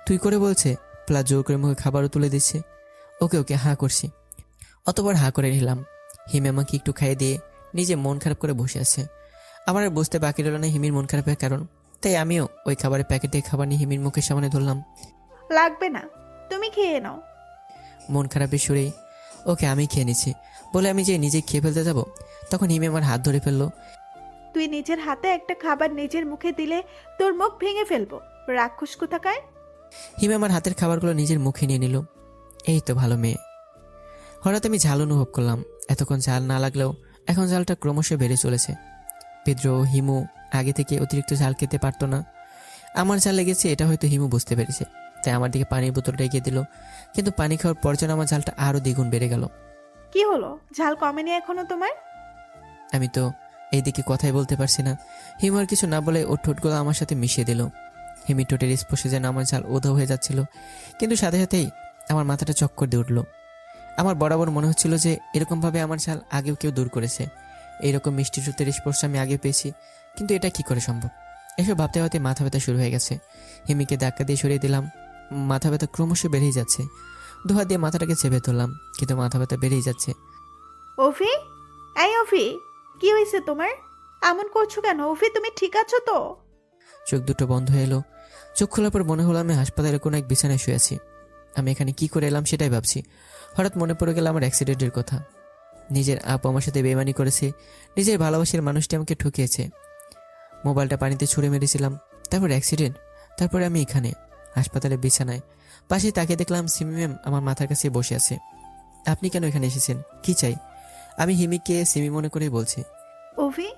তুই করে বলছে, প্লাস জোর করে মুখে খাবারও তুলে দিচ্ছে। ওকে ওকে, হাঁ করছি। অতবার হাঁ করে নিলাম। হিমি আমাকে একটু খাইয়ে দিয়ে নিজে মন খারাপ করে বসে আছে। আমার আর বুঝতে বাকি রইল না হিমির মন খারাপের কারণ। তাই আমিও ওই খাবারের প্যাকেট থেকে খাবার নিয়ে হিমির মুখের সামনে ধরলাম। লাগবে না, তুমি খেয়ে নাও। মন খারাপের সুরেই, ওকে আমি খেয়ে নিচ্ছি বলে আমি যে নিজে খেয়ে ফেলতে যাব, তখন হিমি আমার হাত ধরে ফেললো। তুই নিজের হাতে একটা খাবার নিজের মুখে দিলে তোর মুখ ভেঙে ফেলবো, রাক্ষস কোথাকার। হিমি আমার হাতের খাবারগুলো নিজের মুখে নিয়ে নিল। এই তো ভালো মেয়ে। হঠাৎ আমি ঝাল অনুভব করলাম। এতক্ষণ ঝাল না লাগলেও এখন ঝালটা ক্রমশ বেড়ে চলেছে। বিদ্রোহ হিমু আগে থেকে অতিরিক্ত ঝাল খেতে পারতো না। আমার ঝাল লেগেছে এটা হয়তো হিমু বুঝতে পেরেছে, তাই আমার দিকে পানির বোতলটা এগিয়ে দিল। কিন্তু পানি খাওয়ার পর যেন আমার ঝালটা আরও দ্বিগুণ বেড়ে গেল। কি হলো, ঝাল কমেনি এখনো তোমার? আমি তো এইদিকে কথাই বলতে পারছি না। হিমু আর কিছু না বলে ওর ঠোঁটগুলো আমার সাথে মিশিয়ে দিল। হিমি ঠোঁটের স্পর্শে যেন আমার ঝাল উধাও হয়ে যাচ্ছিল, কিন্তু সাথে সাথেই আমার মাথাটা চক্কর দিয়ে উঠল। আমার বরাবর মনে হচ্ছিল যে এরকমভাবে আমার ঝাল আগেও কেউ দূর করেছে। এইরকম মিষ্টি ঠোঁটের স্পর্শ আমি আগে পেয়েছি, কিন্তু এটা কি করে সম্ভব? এসব ভাবতে ভাবতে মাথা ব্যথা শুরু হয়ে গেছে। হিমিকে ধাক্কা দিয়ে সরিয়ে দিলাম। মাথা ব্যথা ক্রমশ বেড়েই যাচ্ছে। দুহাত দিয়ে মাথাটাকে চেপে ধরলাম, কিন্তু মাথা ব্যথা বেড়েই যাচ্ছে। অফি, এই অফি, কি হয়েছে তোমার? এমন করছো কেন অফি? তুমি ঠিক আছো তো? চোখ দুটো বন্ধ হয়ে এলো। চোখ খোলার পর মনে হলো আমি হাসপাতালে কোনো এক বিছানায় শুয়ে আছি। আমি এখানে কি করে এলাম সেটাই ভাবছি। হঠাৎ মনে পড়ে গেল আমার অ্যাক্সিডেন্টের কথা। নিজের আপু আমার সাথে বেইমানি করেছে, নিজের ভালোবাসার মানুষটি আমাকে ঠকিয়েছে। মোবাইলটা পানিতে ছুঁড়ে মেরেছিলাম, তারপর অ্যাক্সিডেন্ট, তারপরে আমি এখানে হাসপাতালের বিছানায়। পাশে তাকিয়ে দেখলাম সিমি ম্যাম আমার মাথার কাছে বসে আছে। আপনি কেন এখানে এসেছেন, কি চাই? আমি হিমিকে সিমি মনে করেই বলছি। অভি,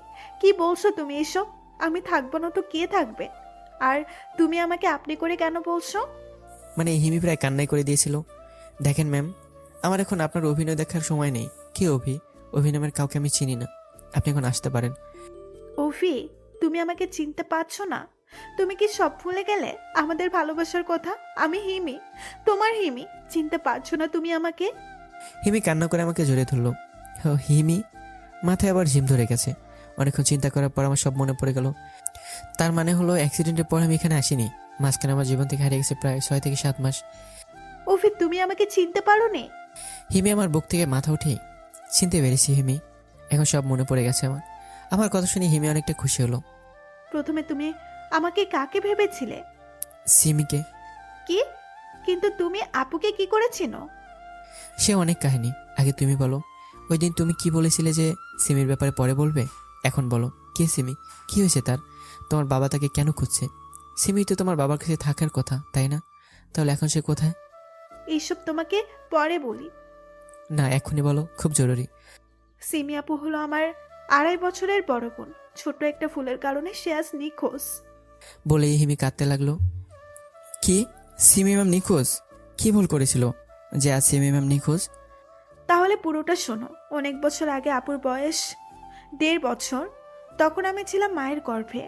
কি বলছো তুমি এসব? আমি থাকবো না তো কে থাকবে? আর তুমি আমাকে আপনি করে কেন বলছো? মানে হিমি প্রায় কান্নাই করে দিয়েছিল। দেখেন ম্যাম, আমার এখন আপনার অভিনয় দেখার সময় নেই। কে অভি? অভিনয়ের কাউকে আমি চিনি না। আপনি এখন আসতে পারেন। অভি, তুমি আমাকে চিনতে পারছো না? তুমি কি সব ভুলে গেলে আমাদের ভালোবাসার কথা? আমি হিমি, তোমার হিমি। চিনতে পারছো না তুমি আমাকে? হিমি কান্না করে আমাকে জড়িয়ে ধরলো। ও হিমি, মাথায় আবার ঝিম ধরে গেছে। অনেকক্ষণ চিন্তা করার পর আমার সব মনে পড়ে গেল। তার মানে হলো অ্যাক্সিডেন্টের পর আমি এখানে আসিনি। মাঝখানে আমার জীবন থেকে হারিয়ে গেছে প্রায় 6 থেকে 7 মাস। অভি, তুমি আমাকে চিনতে পারো নি? হিমি আমার বুক থেকে মাথা উঠেই চিনতে পেরেছি হিমি। এখন সব মনে পড়ে গেছে আমার। আমার কথা শুনে হিমি অনেকটা খুশি হলো। প্রথমে তুমি আমাকে কাকে ভেবেছিলে? সিমিকে। কি? কিন্তু তুমি আপুকে কি করে চিনো? সে অনেক কাহিনী, আগে তুমি বলো। ওই দিন তুমি কি বলেছিলে যে সিমির ব্যাপারে পরে বলবে? এখন বলো, কে সিমি? কি হয়েছে তার? তোমার বাবা তাকে কেন খুঁজছে? সিমি তো তোমার বাবার কাছে থাকার কথা, তাই না? তাহলে এখন সে কোথায়? এইসব তোমাকে পরে বলি। না, এখনই বলো, খুব জরুরি। সিমি আপু হলো আমার 2.5 বছরের বড় বোন। ছোট একটা ফুলের কারণে সে আজ নিখোঁজ। বলেই হিমি কাঁদতে লাগলো। কি? সিমি ম্যাম নিখোঁজ? কি ভুল করেছিল যে আজ সিমি ম্যাম নিখোঁজ? তাহলে পুরোটা শোনো। অনেক বছর আগে আপুর বয়স 1.5 বছর। তখন আমি ছিলাম মায়ের গর্ভে।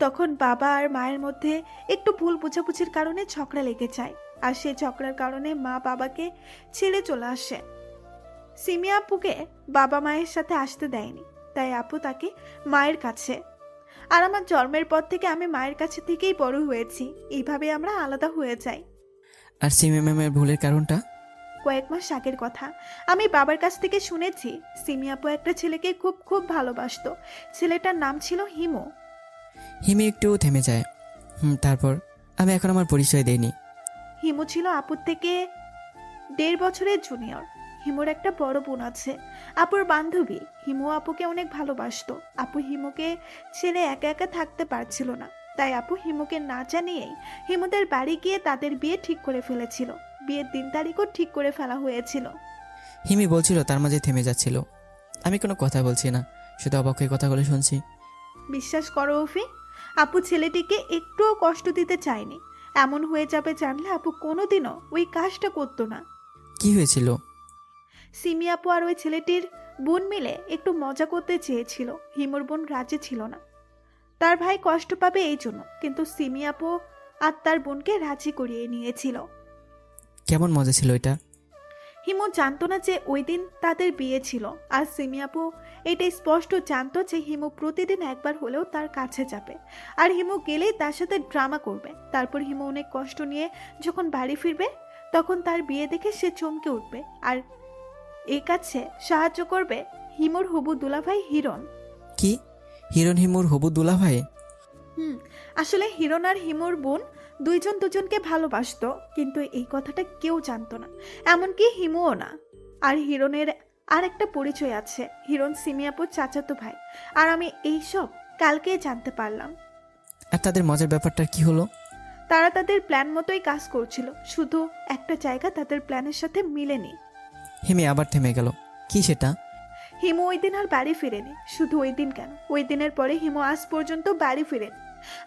তখন বাবা আর মায়ের মধ্যে একটু ভুল বোঝাবুঝির কারণে ঝগড়া লেগে যায়। আর সেই ঝগড়ার কারণে মা বাবাকে ছেড়ে চলে আসে। সিমি আপুকে বাবা মায়ের সাথে আসতে দেয়নি, তাই আপু তাকে মায়ের কাছে। আর আমার জন্মের পর থেকে আমি মায়ের কাছে থেকেই বড় হয়েছি। এইভাবে আমরা আলাদা হয়ে যাই। আর সিমি ম্যামের ভুলের কারণটা? কয়েক মাস আগের কথা। আমি বাবার কাছ থেকে শুনেছি সিমি আপু একটা ছেলেকে খুব খুব ভালোবাসতো। ছেলেটার নাম ছিল হিমু। হিমি একটু থেমে যায়। তারপর? আমি এখন আমার পরিচয় দেইনি। হিমু ছিল আপুর থেকে 1.5 বছরের জুনিয়র। হিমুর একটা বড় বোন আছে, আপুর বান্ধবী। হিমু আপুকে অনেক ভালোবাসতো। আপু হিমুকে ছেড়ে একা একা থাকতে পারছিল না, তাই আপু হিমুকে না জানিয়েই হিমুদের বাড়ি গিয়ে তাদের বিয়ে ঠিক করে ফেলেছিল। বিয়ের দিন তারিখও ঠিক করে ফেলা হয়েছিল। হিমি বলছিল, তার মাঝে থেমে যাচ্ছিল। আমি কোনো কথা বলছি না, শুধু অবাক হয়ে কথাগুলো শুনছি। বিশ্বাস করো অফি, আপু ছেলেটিকে একটুও কষ্ট দিতে চায়নি। এমন হয়ে যাবে জানলে আপু কোনোদিনও ওই কাজটা করতো না। কি হয়েছিল? সিমি আপু আর ওই ছেলেটির বোন মিলে একটু মজা করতে চেয়েছিল। হিমুর বোন রাজি ছিল না, তার ভাই কষ্ট পাবে এই জন্য। কিন্তু সিমি আপু আর তার বোনকে রাজি করিয়ে নিয়েছিল। কেমন মজা ছিল এটা? হিমু জানতো না যে ওই দিন তাদের বিয়ে ছিল। আর সিমি আপু এটা স্পষ্ট জানতো যে হিমু প্রতিদিন একবার হলেও তার কাছে যাবে। আর হিমু গেলেই তার সাথে ড্রামা করবে। তারপর হিমু অনেক কষ্ট নিয়ে যখন বাড়ি ফিরবে, তখন তার বিয়ে দেখে সে চমকে উঠবে। আর এই কাছে সাহায্য করবে হিমুর হবু দুলাভাই হিরণ। কি? হিরণ হিমুর হবু দুলাভাই? আসলে হিরণ আর হিমুর বোন দুইজন দুজনকে ভালোবাসতো, কিন্তু এই কথাটা কেউ জানতো না, এমনকি হিমুও না। আর হিরণের আর একটা পরিচয় আছে। হিরণ সিমি আপুর চাচাতো ভাই। আর আমি এইসব কালকেই জানতে পারলাম। আর তাদের মজার ব্যাপারটা কি হলো? তারা তাদের প্ল্যান মতোই কাজ করছিল, শুধু একটা জায়গা তাদের প্ল্যানের সাথে মিলেনি। হিমি আবার থেমে গেল। কি সেটা? হিমু ওই দিন আর বাড়ি ফিরেনি। শুধু ওই দিন কেন, ওই দিনের পরে হিমু আজ পর্যন্ত বাড়ি ফিরেনি।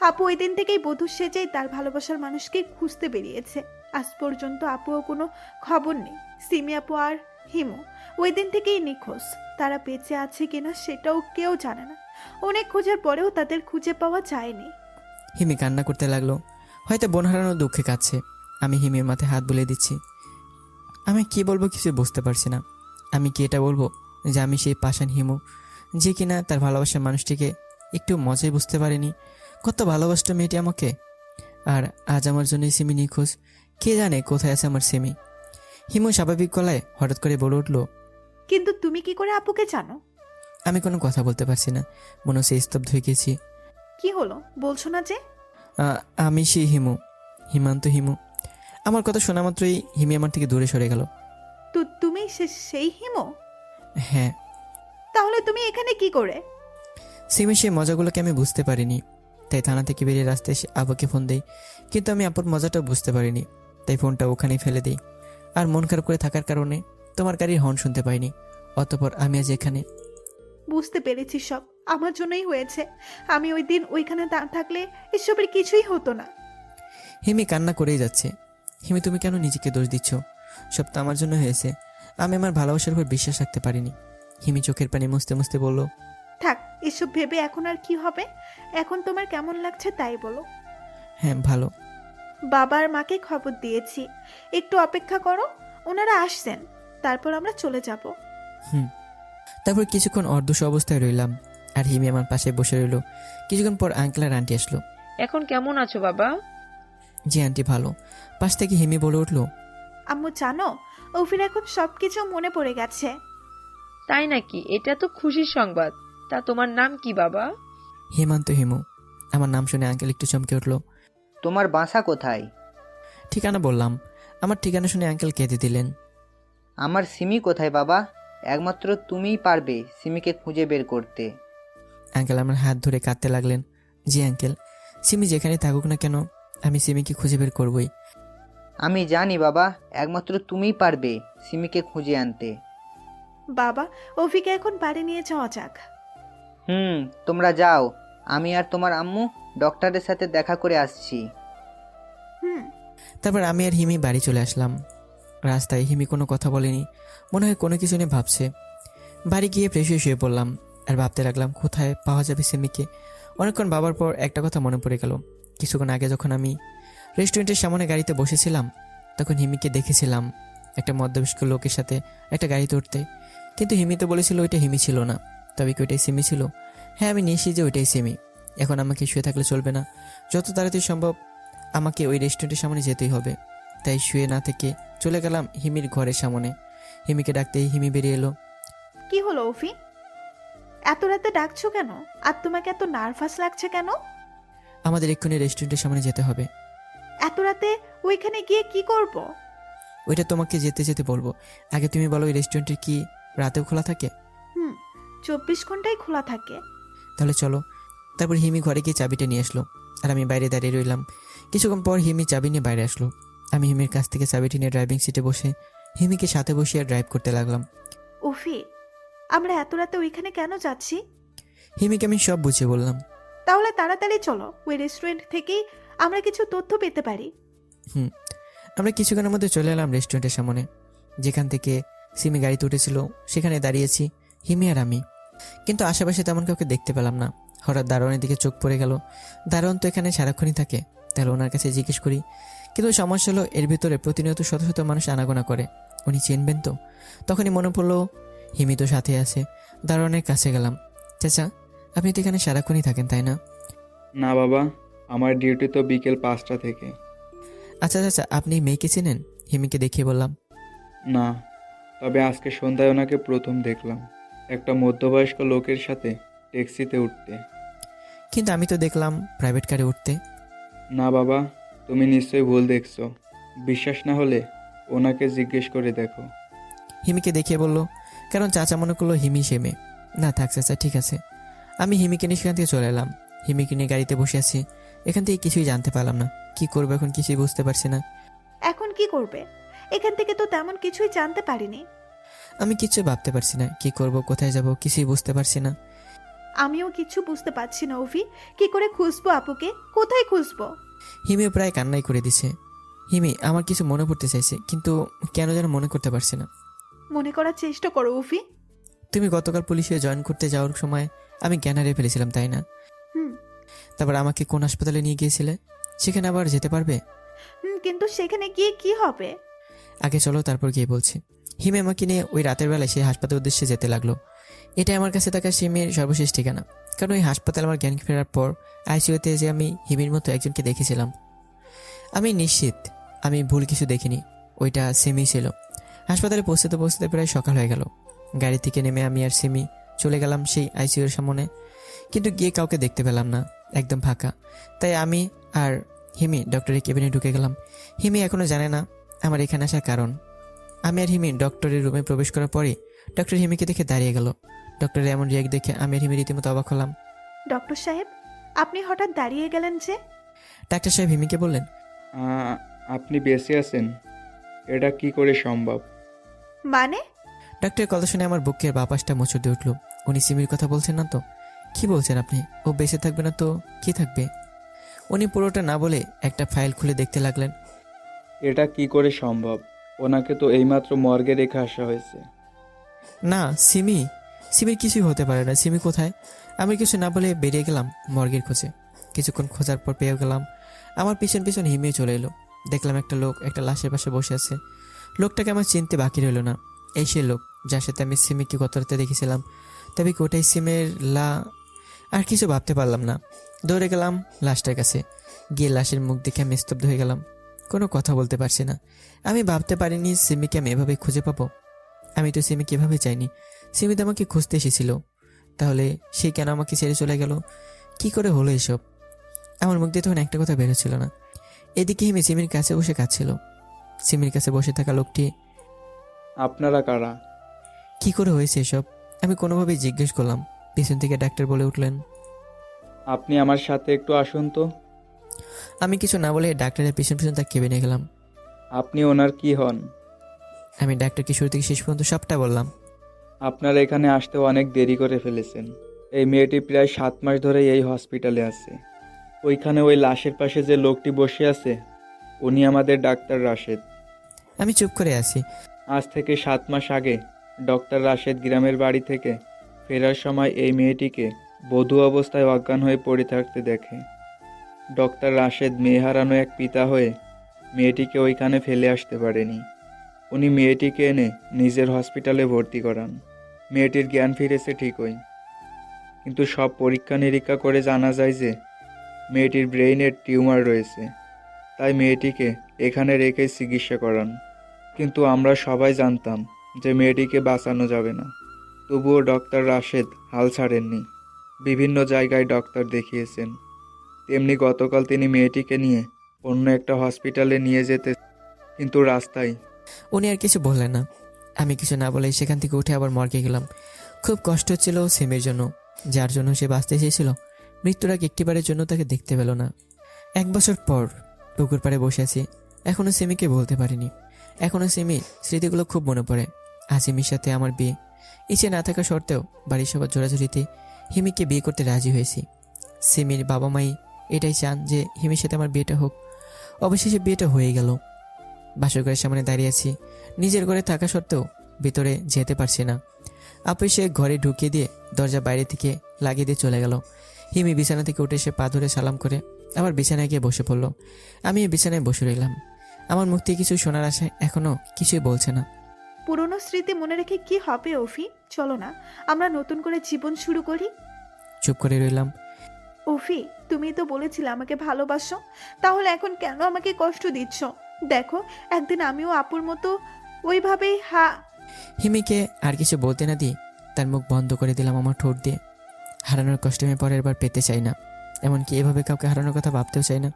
আপু ওই দিন থেকেই বধূ সেজেই তার ভালোবাসার মানুষকে খুঁজতে বেরিয়েছে। আজ পর্যন্ত আপুও কোনো খবর নেই। সিমি আপু আর হিমু ওই দিন থেকেই নিখোঁজ। তারা বেঁচে আছে কিনা সেটাও কেউ জানে না। অনেক খোঁজার পরেও তাদের খুঁজে পাওয়া যায়নি। হিমি কান্না করতে লাগলো। হয়তো বোন হারানোর দুঃখে কাঁদছে। আমি হিমির মাথায় হাত বুলিয়ে দিচ্ছি। আমি কি বলবো কিছু বুঝতে পারছি না। আমি কি এটা বলবো যে আমি সেই পাষাণ হিমু, যে কিনা তার ভালোবাসার মানুষটিকে একটু মজাই বুঝতে পারিনি? কত ভালোবাসতো মেয়েটি আমাকে, আর আজ আমার জন্য সিমি নিখোঁজ। কে জানে কোথায় আছে আমার সিমি। হিমু স্বাভাবিক গলায় হঠাৎ করে বলে উঠল, কিন্তু তুমি কি করে আপুকে জানো? আমি কোনো কথা বলতে পারছি না, মনে হচ্ছে স্তব্ধ হয়ে গেছি। কি হলো বলছো না যে? আমি সেই হিমু, হিমান্ত হিমু। আমার কথা শোনা মাত্রই হিমি আমার থেকে দূরে সরে গেল। তো তুমি সেই হিমো? হ্যাঁ, তাহলে তুমি এখানে কি করে? সিমের সেই মজাগুলোকে আমি বুঝতে পারিনি, তাই থানা থেকে বেরিয়ে রাস্তায় এসে আব্বাকে ফোন দেই। কিন্তু আমি আপুর মজাটা বুঝতে পারিনি, তাই ফোনটা ওখানেই ফেলে দিই। আর মন খারাপ করে থাকার কারণে তোমার গাড়ির হর্ন শুনতে পাইনি। অতঃপর আমি আজ এখানে। বুঝতে পেরেছি, সব আমার জন্যই হয়েছে। আমি ওই দিন ওইখানে না থাকলে এসবের কিছুই হতো না। হিমি কান্না করেই যাচ্ছে। হিমি, তুমি কেন নিজেকে দোষ দিচ্ছ? সব তো আমার জন্য হয়েছে। আমি আমার ভালোবাসার উপর বিশ্বাস রাখতে পারিনি। হিমি চোখের পানি মুছতে মুছতে বলল, থাক, এসব ভেবে এখন আর কি হবে? এখন তোমার কেমন লাগছে তাই বলো। হ্যাঁ ভালো। বাবা আর মাকে খবর দিয়েছি, একটু অপেক্ষা করো, ওনারা আসছেন, তারপর আমরা চলে যাব। তারপর কিছুক্ষণ অর্ধশ অবস্থায় রইলাম, আর হিমি আমার পাশে বসে রইল। কিছুক্ষণ পর আঙ্কেল আর আন্টি আসলো। এখন কেমন আছো বাবা? জি আন্টি, ভালো। পাশ থেকে হিমি বলে উঠলো, আম্মু জানো, অফির এখন সবকিছু মনে পড়ে গেছে। তাই নাকি? এটা তো খুশির সংবাদ। তা তোমার নাম কি বাবা? হেমন্ত হিমু। আমার নাম শুনে আঙ্কেল একটু চমকে উঠলো। তোমার বাসা কোথায়? ঠিকানা বললাম। আমার ঠিকানা শুনে আঙ্কেল কেঁদে দিলেন। আমার সিমি কোথায় বাবা? একমাত্র তুমিই পারবে সিমিকে খুঁজে বের করতে। আঙ্কেল আমার হাত ধরে কাঁদতে লাগলেন। জি আঙ্কেল, সিমি যেখানে থাকুক না কেন, আমি সিমিকে খুঁজে বের করবই। আমি জানি বাবা, একমাত্র তুমিই পারবে সিমিকে খুঁজে আনতে। বাবা, অফিকে এখন বাড়ি নিয়ে যাওয়া যাক। তোমরা যাও, আমি আর তোমার আম্মু ডক্টরের সাথে দেখা করে আসছি। তারপর আমি আর হিমি বাড়ি চলে আসলাম। রাস্তায় হিমি কোনো কথা বলেনি, মনে হয় কোনো কিছু নিয়ে ভাবছে। বাড়ি গিয়ে ফ্রেশ হয়ে শুয়ে পড়লাম, আর ভাবতে লাগলাম কোথায় পাওয়া যাবে সিমিকে। অনেকক্ষণ ভাবার পর একটা কথা মনে পড়ে গেল। কিছুক্ষণ আগে যখন আমি রেস্টুরেন্টের সামনে গাড়িতে বসেছিলাম, তখন হিমিকে দেখেছিলাম একটা মধ্যবয়স্ক লোকের সাথে একটা গাড়িতে উঠতে। কিন্তু হিমি তো বলেছিল ওইটা হিমি ছিল না, তবে কি ওইটাই সিমি ছিল? হ্যাঁ, আমি নিশ্চিত যে ওইটাই সিমি। এখন আমাকে শুয়ে থাকলে চলবে না, যত তাড়াতাড়ি সম্ভব আমাকে ওই রেস্টুরেন্টের সামনে যেতেই হবে। তাই শুয়ে না থেকে চলে গেলাম হিমির ঘরের সামনে। হিমিকে ডাকতেই হিমি বেরিয়ে এলো। কি হলো অফি, এত রাতে ডাকছো কেন? আর তোমাকে এত নার্ভাস লাগছে কেন? আমাদের এক্ষুনি রেস্টুরেন্টের সামনে যেতে হবে। এত রাতে ওইখানে গিয়ে কি করব? ওইটা তোমাকে যেতে যেতে বলবো। আগে তুমি বলো, ওই রেস্টুরেন্টের কি রাতেও খোলা থাকে? 24 ঘন্টাই খোলা থাকে। তাহলে চলো। তারপর হিমি ঘরে গিয়ে চাবিটা নিয়ে আসলো, আর আমি বাইরে দাঁড়িয়ে রইলাম। কিছুক্ষণ পর হিমি চাবি নিয়ে বাইরে আসলো। আমি হিমির কাছ থেকে চাবিটি নিয়ে ড্রাইভিং সিটে বসে হিমিকে সাথে বসিয়ে ড্রাইভ করতে লাগলাম। অফি, আমরা এত রাতে ওইখানে কেন যাচ্ছি? হিমিকে আমি সব বুঝিয়ে বললাম। তাহলে তাড়াতাড়ি চলো, ওই রেস্টুরেন্ট থেকেই আমরা কিছু তথ্য পেতে পারি। আমরা কিছুক্ষণের মধ্যে চলে এলাম রেস্টুরেন্টের সামনে। যেখান থেকে সিমি গাড়িতে উঠেছিল সেখানে দাঁড়িয়েছি হিমি আর আমি। কিন্তু আশেপাশে তেমন কাউকে দেখতে পেলাম না। হঠাৎ দারোয়ানের দিকে চোখ পড়ে গেল। দারোয়ান তো এখানে সারাক্ষণই থাকে, তাহলে ওনার কাছে জিজ্ঞেস করি। কিন্তু সমস্যা হলো, এর ভিতরে প্রতিনিয়ত শত শত মানুষ আনাগোনা করে, উনি চিনবেন তো? তখনই মনে পড়লো হিমি তো সাথে আছে। দারোয়ানের কাছে গেলাম। চাচা, আপনি তো এখানে সারাক্ষণই থাকেন তাই না? না বাবা, আমার ডিউটি তো বিকেল 5টা থেকে। আচ্ছা চাচা, আপনি মেয়েকে চেনেন? হিমিকে দেখিয়ে বললাম। না, তবে আজকে সন্ধ্যায় ওনাকে প্রথম দেখলাম একটা মধ্যবয়স্ক লোকের সাথে ট্যাক্সিতে উঠতে। কিন্তু আমি তো দেখলাম প্রাইভেট কারে উঠতে। না বাবা, তুমি নিশ্চয়ই ভুল দেখছো। বিশ্বাস না হলে ওনাকে জিজ্ঞেস করে দেখো। হিমিকে দেখিয়ে বলল, কারণ চাচা মনে করলো হিমি সে মেয়ে। না থাক চাচা, ঠিক আছে। আমি হিমিকে নিয়ে সেখান থেকে চলে এলাম। হিমিকে নিয়ে গাড়িতে বসে আছি। এখান থেকে কিছুই জানতে পারলাম না, কি করবো এখন কিছুই বুঝতে পারছি না। এখন কি করবে? এখান থেকে তো তেমন কিছুই জানতে পারিনি। আমি কিছু ভাবতে পারছি না, কি করব, কোথায় যাব, কিছুই বুঝতে পারছি না। আমিও কিছু বুঝতে পারছি না অভি, কি করে খুঁজবো আপুকে, কোথায় খুঁজবো? হিমিও প্রায় কান্নাই করে দিছে। হিমি আমার কিছু মনে পড়তে চাইছে, কিন্তু কেন যেন মনে করতে পারছি না। মনে করার চেষ্টা করো অভি। তুমি গতকাল পুলিশে জয়েন করতে যাওয়ার সময় আমি জ্ঞান হারিয়ে ফেলেছিলাম তাই না? হুম তারপর আমাকে কোন হাসপাতালে নিয়ে গিয়েছিলে? সেখানে আবার যেতে পারবে? কিন্তু সেখানে গিয়ে কি হবে? আগে চলো, তারপর গিয়ে বলছি। হিমি আমাকে নিয়ে ওই রাতের বেলায় সেই হাসপাতালের উদ্দেশ্যে যেতে লাগলো। এটা আমার কাছে থাকা সিমির সর্বশেষ ঠিকানা। কারণ ওই হাসপাতালে আমার জ্ঞান ফেরার পর আইসিইউতে যে আমি হিমির মতো একজনকে দেখেছিলাম। আমি নিশ্চিত আমি ভুল কিছু দেখিনি, ওইটা সিমি ছিল। হাসপাতালে পৌঁছতে পৌঁছতে প্রায় সকাল হয়ে গেল। গাড়ি থেকে নেমে আমি আর সিমি চলে গেলাম সেই আইসিইউর সামনে, কিন্তু গিয়ে কাউকে দেখতে পেলাম না, একদম ফাঁকা। তাই আমি আর হিমি ডক্টরের কেবিনে ঢুকে গেলাম। হিমি এখনও জানে না আমার এখানে আসার কারণ। আমি আর হিমি ডক্টরের রুমে প্রবেশ করার পরই ডক্টর হিমিকে দেখে দাঁড়িয়ে গেল। ডক্টরের এমন রিয়াক্ট দেখে আমি আর হিমি রীতিমতো অবাক হলাম। ডক্টর সাহেব, আপনি হঠাৎ দাঁড়িয়ে গেলেন যে? ডাক্তার সাহেব হিমিকে বললেন, আপনি বেঁচে আছেন, এটা কি করে সম্ভব? মানে? ডাক্তারের কথা শুনে আমার বুকের বাপাসটা মোচড় দিয়ে উঠল। উনি সিমির কথা বলছেন না তো? কি বলছেন আপনি? ও বেঁচে থাকবে না তো কি থাকবে? উনি পুরোটা না বলে একটা ফাইল খুলে দেখতে লাগলেন। এটা কি করে সম্ভব? ওনাকে তো এইমাত্র মর্গে রেখে আসা হয়েছে। না, সিমির কিছুই হতে পারে না। সিমি কোথায়? আমি কিছু না বলে বেরিয়ে গেলাম মর্গের খোঁজে। কিছুক্ষণ খোঁজার পর পেয়ে গেলাম। আমার পিছন পিছন হিমিয়ে চলে এলো। দেখলাম একটা লোক একটা লাশের পাশে বসে আছে। লোকটাকে আমার চিনতে বাকি রইল না। এই সে লোক যার সাথে আমি সিমিকে গত রাতে দেখেছিলাম। তবে কি ওটাই সিমের আর কিছু ভাবতে পারলাম না। দৌড়ে গেলাম লাশটার কাছে। গিয়ে লাশের মুখ দেখে আমি স্তব্ধ হয়ে গেলাম। কোনো কথা বলতে পারছি না। আমি ভাবতে পারিনি সিমিকে আমি এভাবে খুঁজে পাবো। আমি তো সিমিকে এভাবে চাইনি। সিমি তো আমাকে খুঁজতে এসেছিল। তাহলে সে কেন আমাকে ছেড়ে চলে গেল? কি করে হলো এসব? আমার মুখ দিয়ে তখন একটা কথা বেরোচ্ছিল না। এদিকে হিমি সিমির কাছে বসে কাঁদছিল। সিমির কাছে বসে থাকা লোকটি, আপনারা কারা? কি করে হয়েছে এসব? আমি কোনোভাবেই জিজ্ঞেস করলাম। পিছন থেকে ডাক্তার বলে উঠলেন, আপনি আমার সাথে একটু আসুন তো। আমি কিছু না বলে ডাক্তারের পিছন পিছন তার কেবিনে গেলাম। আপনি ওনার কি হন? আমি ডাক্তারকে শুরু থেকে শেষ পর্যন্ত সবটা বললাম। আপনারা এখানে আসতে অনেক দেরি করে ফেলেছেন। এই মেয়েটি প্রায় 7 মাস ধরে এই হসপিটালে আছে। ওইখানে ওই লাশের পাশে যে লোকটি বসে আছে, উনি আমাদের ডাক্তার রাশেদ। আমি চুপ করে আছি। আজ থেকে 7 মাস আগে ডক্টর রাশেদ গ্রামের বাড়ি থেকে ফেরার সময় এই মেয়েটিকে বধূ অবস্থায় অজ্ঞান হয়ে পড়ে থাকতে দেখে। ডক্টর রাশেদ মেয়ে হারানো এক পিতা হয়ে মেয়েটিকে ওইখানে ফেলে আসতে পারেনি। উনি মেয়েটিকে এনে নিজের হসপিটালে ভর্তি করান। মেয়েটির জ্ঞান ফিরেছে ঠিকই, কিন্তু সব পরীক্ষা নিরীক্ষা করে জানা যায় যে মেয়েটির ব্রেইনের টিউমার রয়েছে। তাই মেয়েটিকে এখানে রেখে চিকিৎসা করান। কিন্তু আমরা সবাই জানতাম যে মেয়েটিকে বাঁচানো যাবে না। তবুও ডক্টর রাশেদ হাল ছাড়েননি। বিভিন্ন জায়গায় ডক্টর দেখিয়েছেন। তেমনি গতকাল তিনি মেয়েটিকে নিয়ে অন্য একটা হসপিটালে নিয়ে যেতে, কিন্তু রাস্তায় উনি আর কিছু বললেন না। আমি কিছু না বলে সেখান থেকে উঠে আবার মর্গে গেলাম। খুব কষ্ট হচ্ছিল সিমের জন্য, যার জন্য সে বাঁচতে চেয়েছিল। মৃত্যুর আগে একটিবারের জন্য তাকে দেখতে পেল না। 1 বছর পর পুকুর পাড়ে বসে আছি। এখনও সিমিকে বলতে পারিনি। এখনও সিমির স্মৃতিগুলো খুব মনে পড়ে। আজ হিমির সাথে আমার বিয়ে। ইচ্ছে না থাকা সত্ত্বেও বাড়ির সবার জোরাজুরিতে হিমিকে বিয়ে করতে রাজি হয়েছি। সিমির বাবা মাই এটাই চান যে হিমির সাথে আমার বিয়েটা হোক। অবশেষে বিয়েটা হয়ে গেল। বাসর ঘরের সামনে দাঁড়িয়ে আছি। নিজের ঘরে থাকা সত্ত্বেও ভিতরে যেতে পারছি না। আপু সে ঘরে ঢুকিয়ে দিয়ে দরজা বাইরে থেকে লাগিয়ে দিয়ে চলে গেল। হিমি বিছানা থেকে উঠে এসে পা ধরে সালাম করে আবার বিছানায় গিয়ে বসে পড়ল। আমি বিছানায় বসে রইলাম। আমার মুখ থেকে কিছু শোনার আশায় এখনো কিছুই বলছে না। পুরনো স্মৃতি মনে রেখে কি হবে অফি? চলো না আমরা নতুন করে জীবন শুরু করি। চুপ করে রইলাম। অফি, তুমি তো বলেছিলে আমাকে ভালোবাসো, তাহলে এখন কেন আমাকে কষ্ট দিচ্ছ? দেখো, একদিন আমিও আপুর মতো ওইভাবেই হিমিকে আর কিছু বলতে না দিয়ে তার মুখ বন্ধ করে দিলাম আমার ঠোঁট দিয়ে। হারানোর কষ্ট আমি পরের বার পেতে চাই না, এমনকি এভাবে কাউকে হারানোর কথা ভাবতেও চাই না।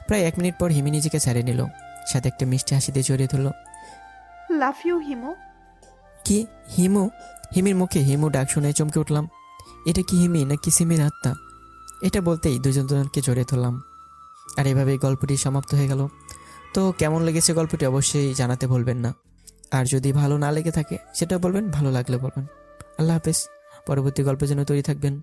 প্রায় 1 মিনিট পর হিমি নিজেকে ছাড়িয়ে নিল, সাথে একটা মিষ্টি হাসি দিয়ে জড়িয়ে ধরল। Love you Himu. কি হিমু? হিমির মুখে হিমু ডাক শুনে চমকে উঠলাম। এটা কি হিমি নাকি সিমির আত্মা? এটা বলতেই দুজনকে জড়িয়ে ধরলাম। আর এভাবেই গল্পটি সমাপ্ত হয়ে গেল। তো কেমন লেগেছে গল্পটি অবশ্যই জানাতে ভুলবেন না। আর যদি ভালো না লেগে থাকে সেটা বলবেন, ভালো লাগলে বলবেন। আল্লাহ হাফেজ। পরবর্তী গল্পের জন্য তৈরি থাকবেন।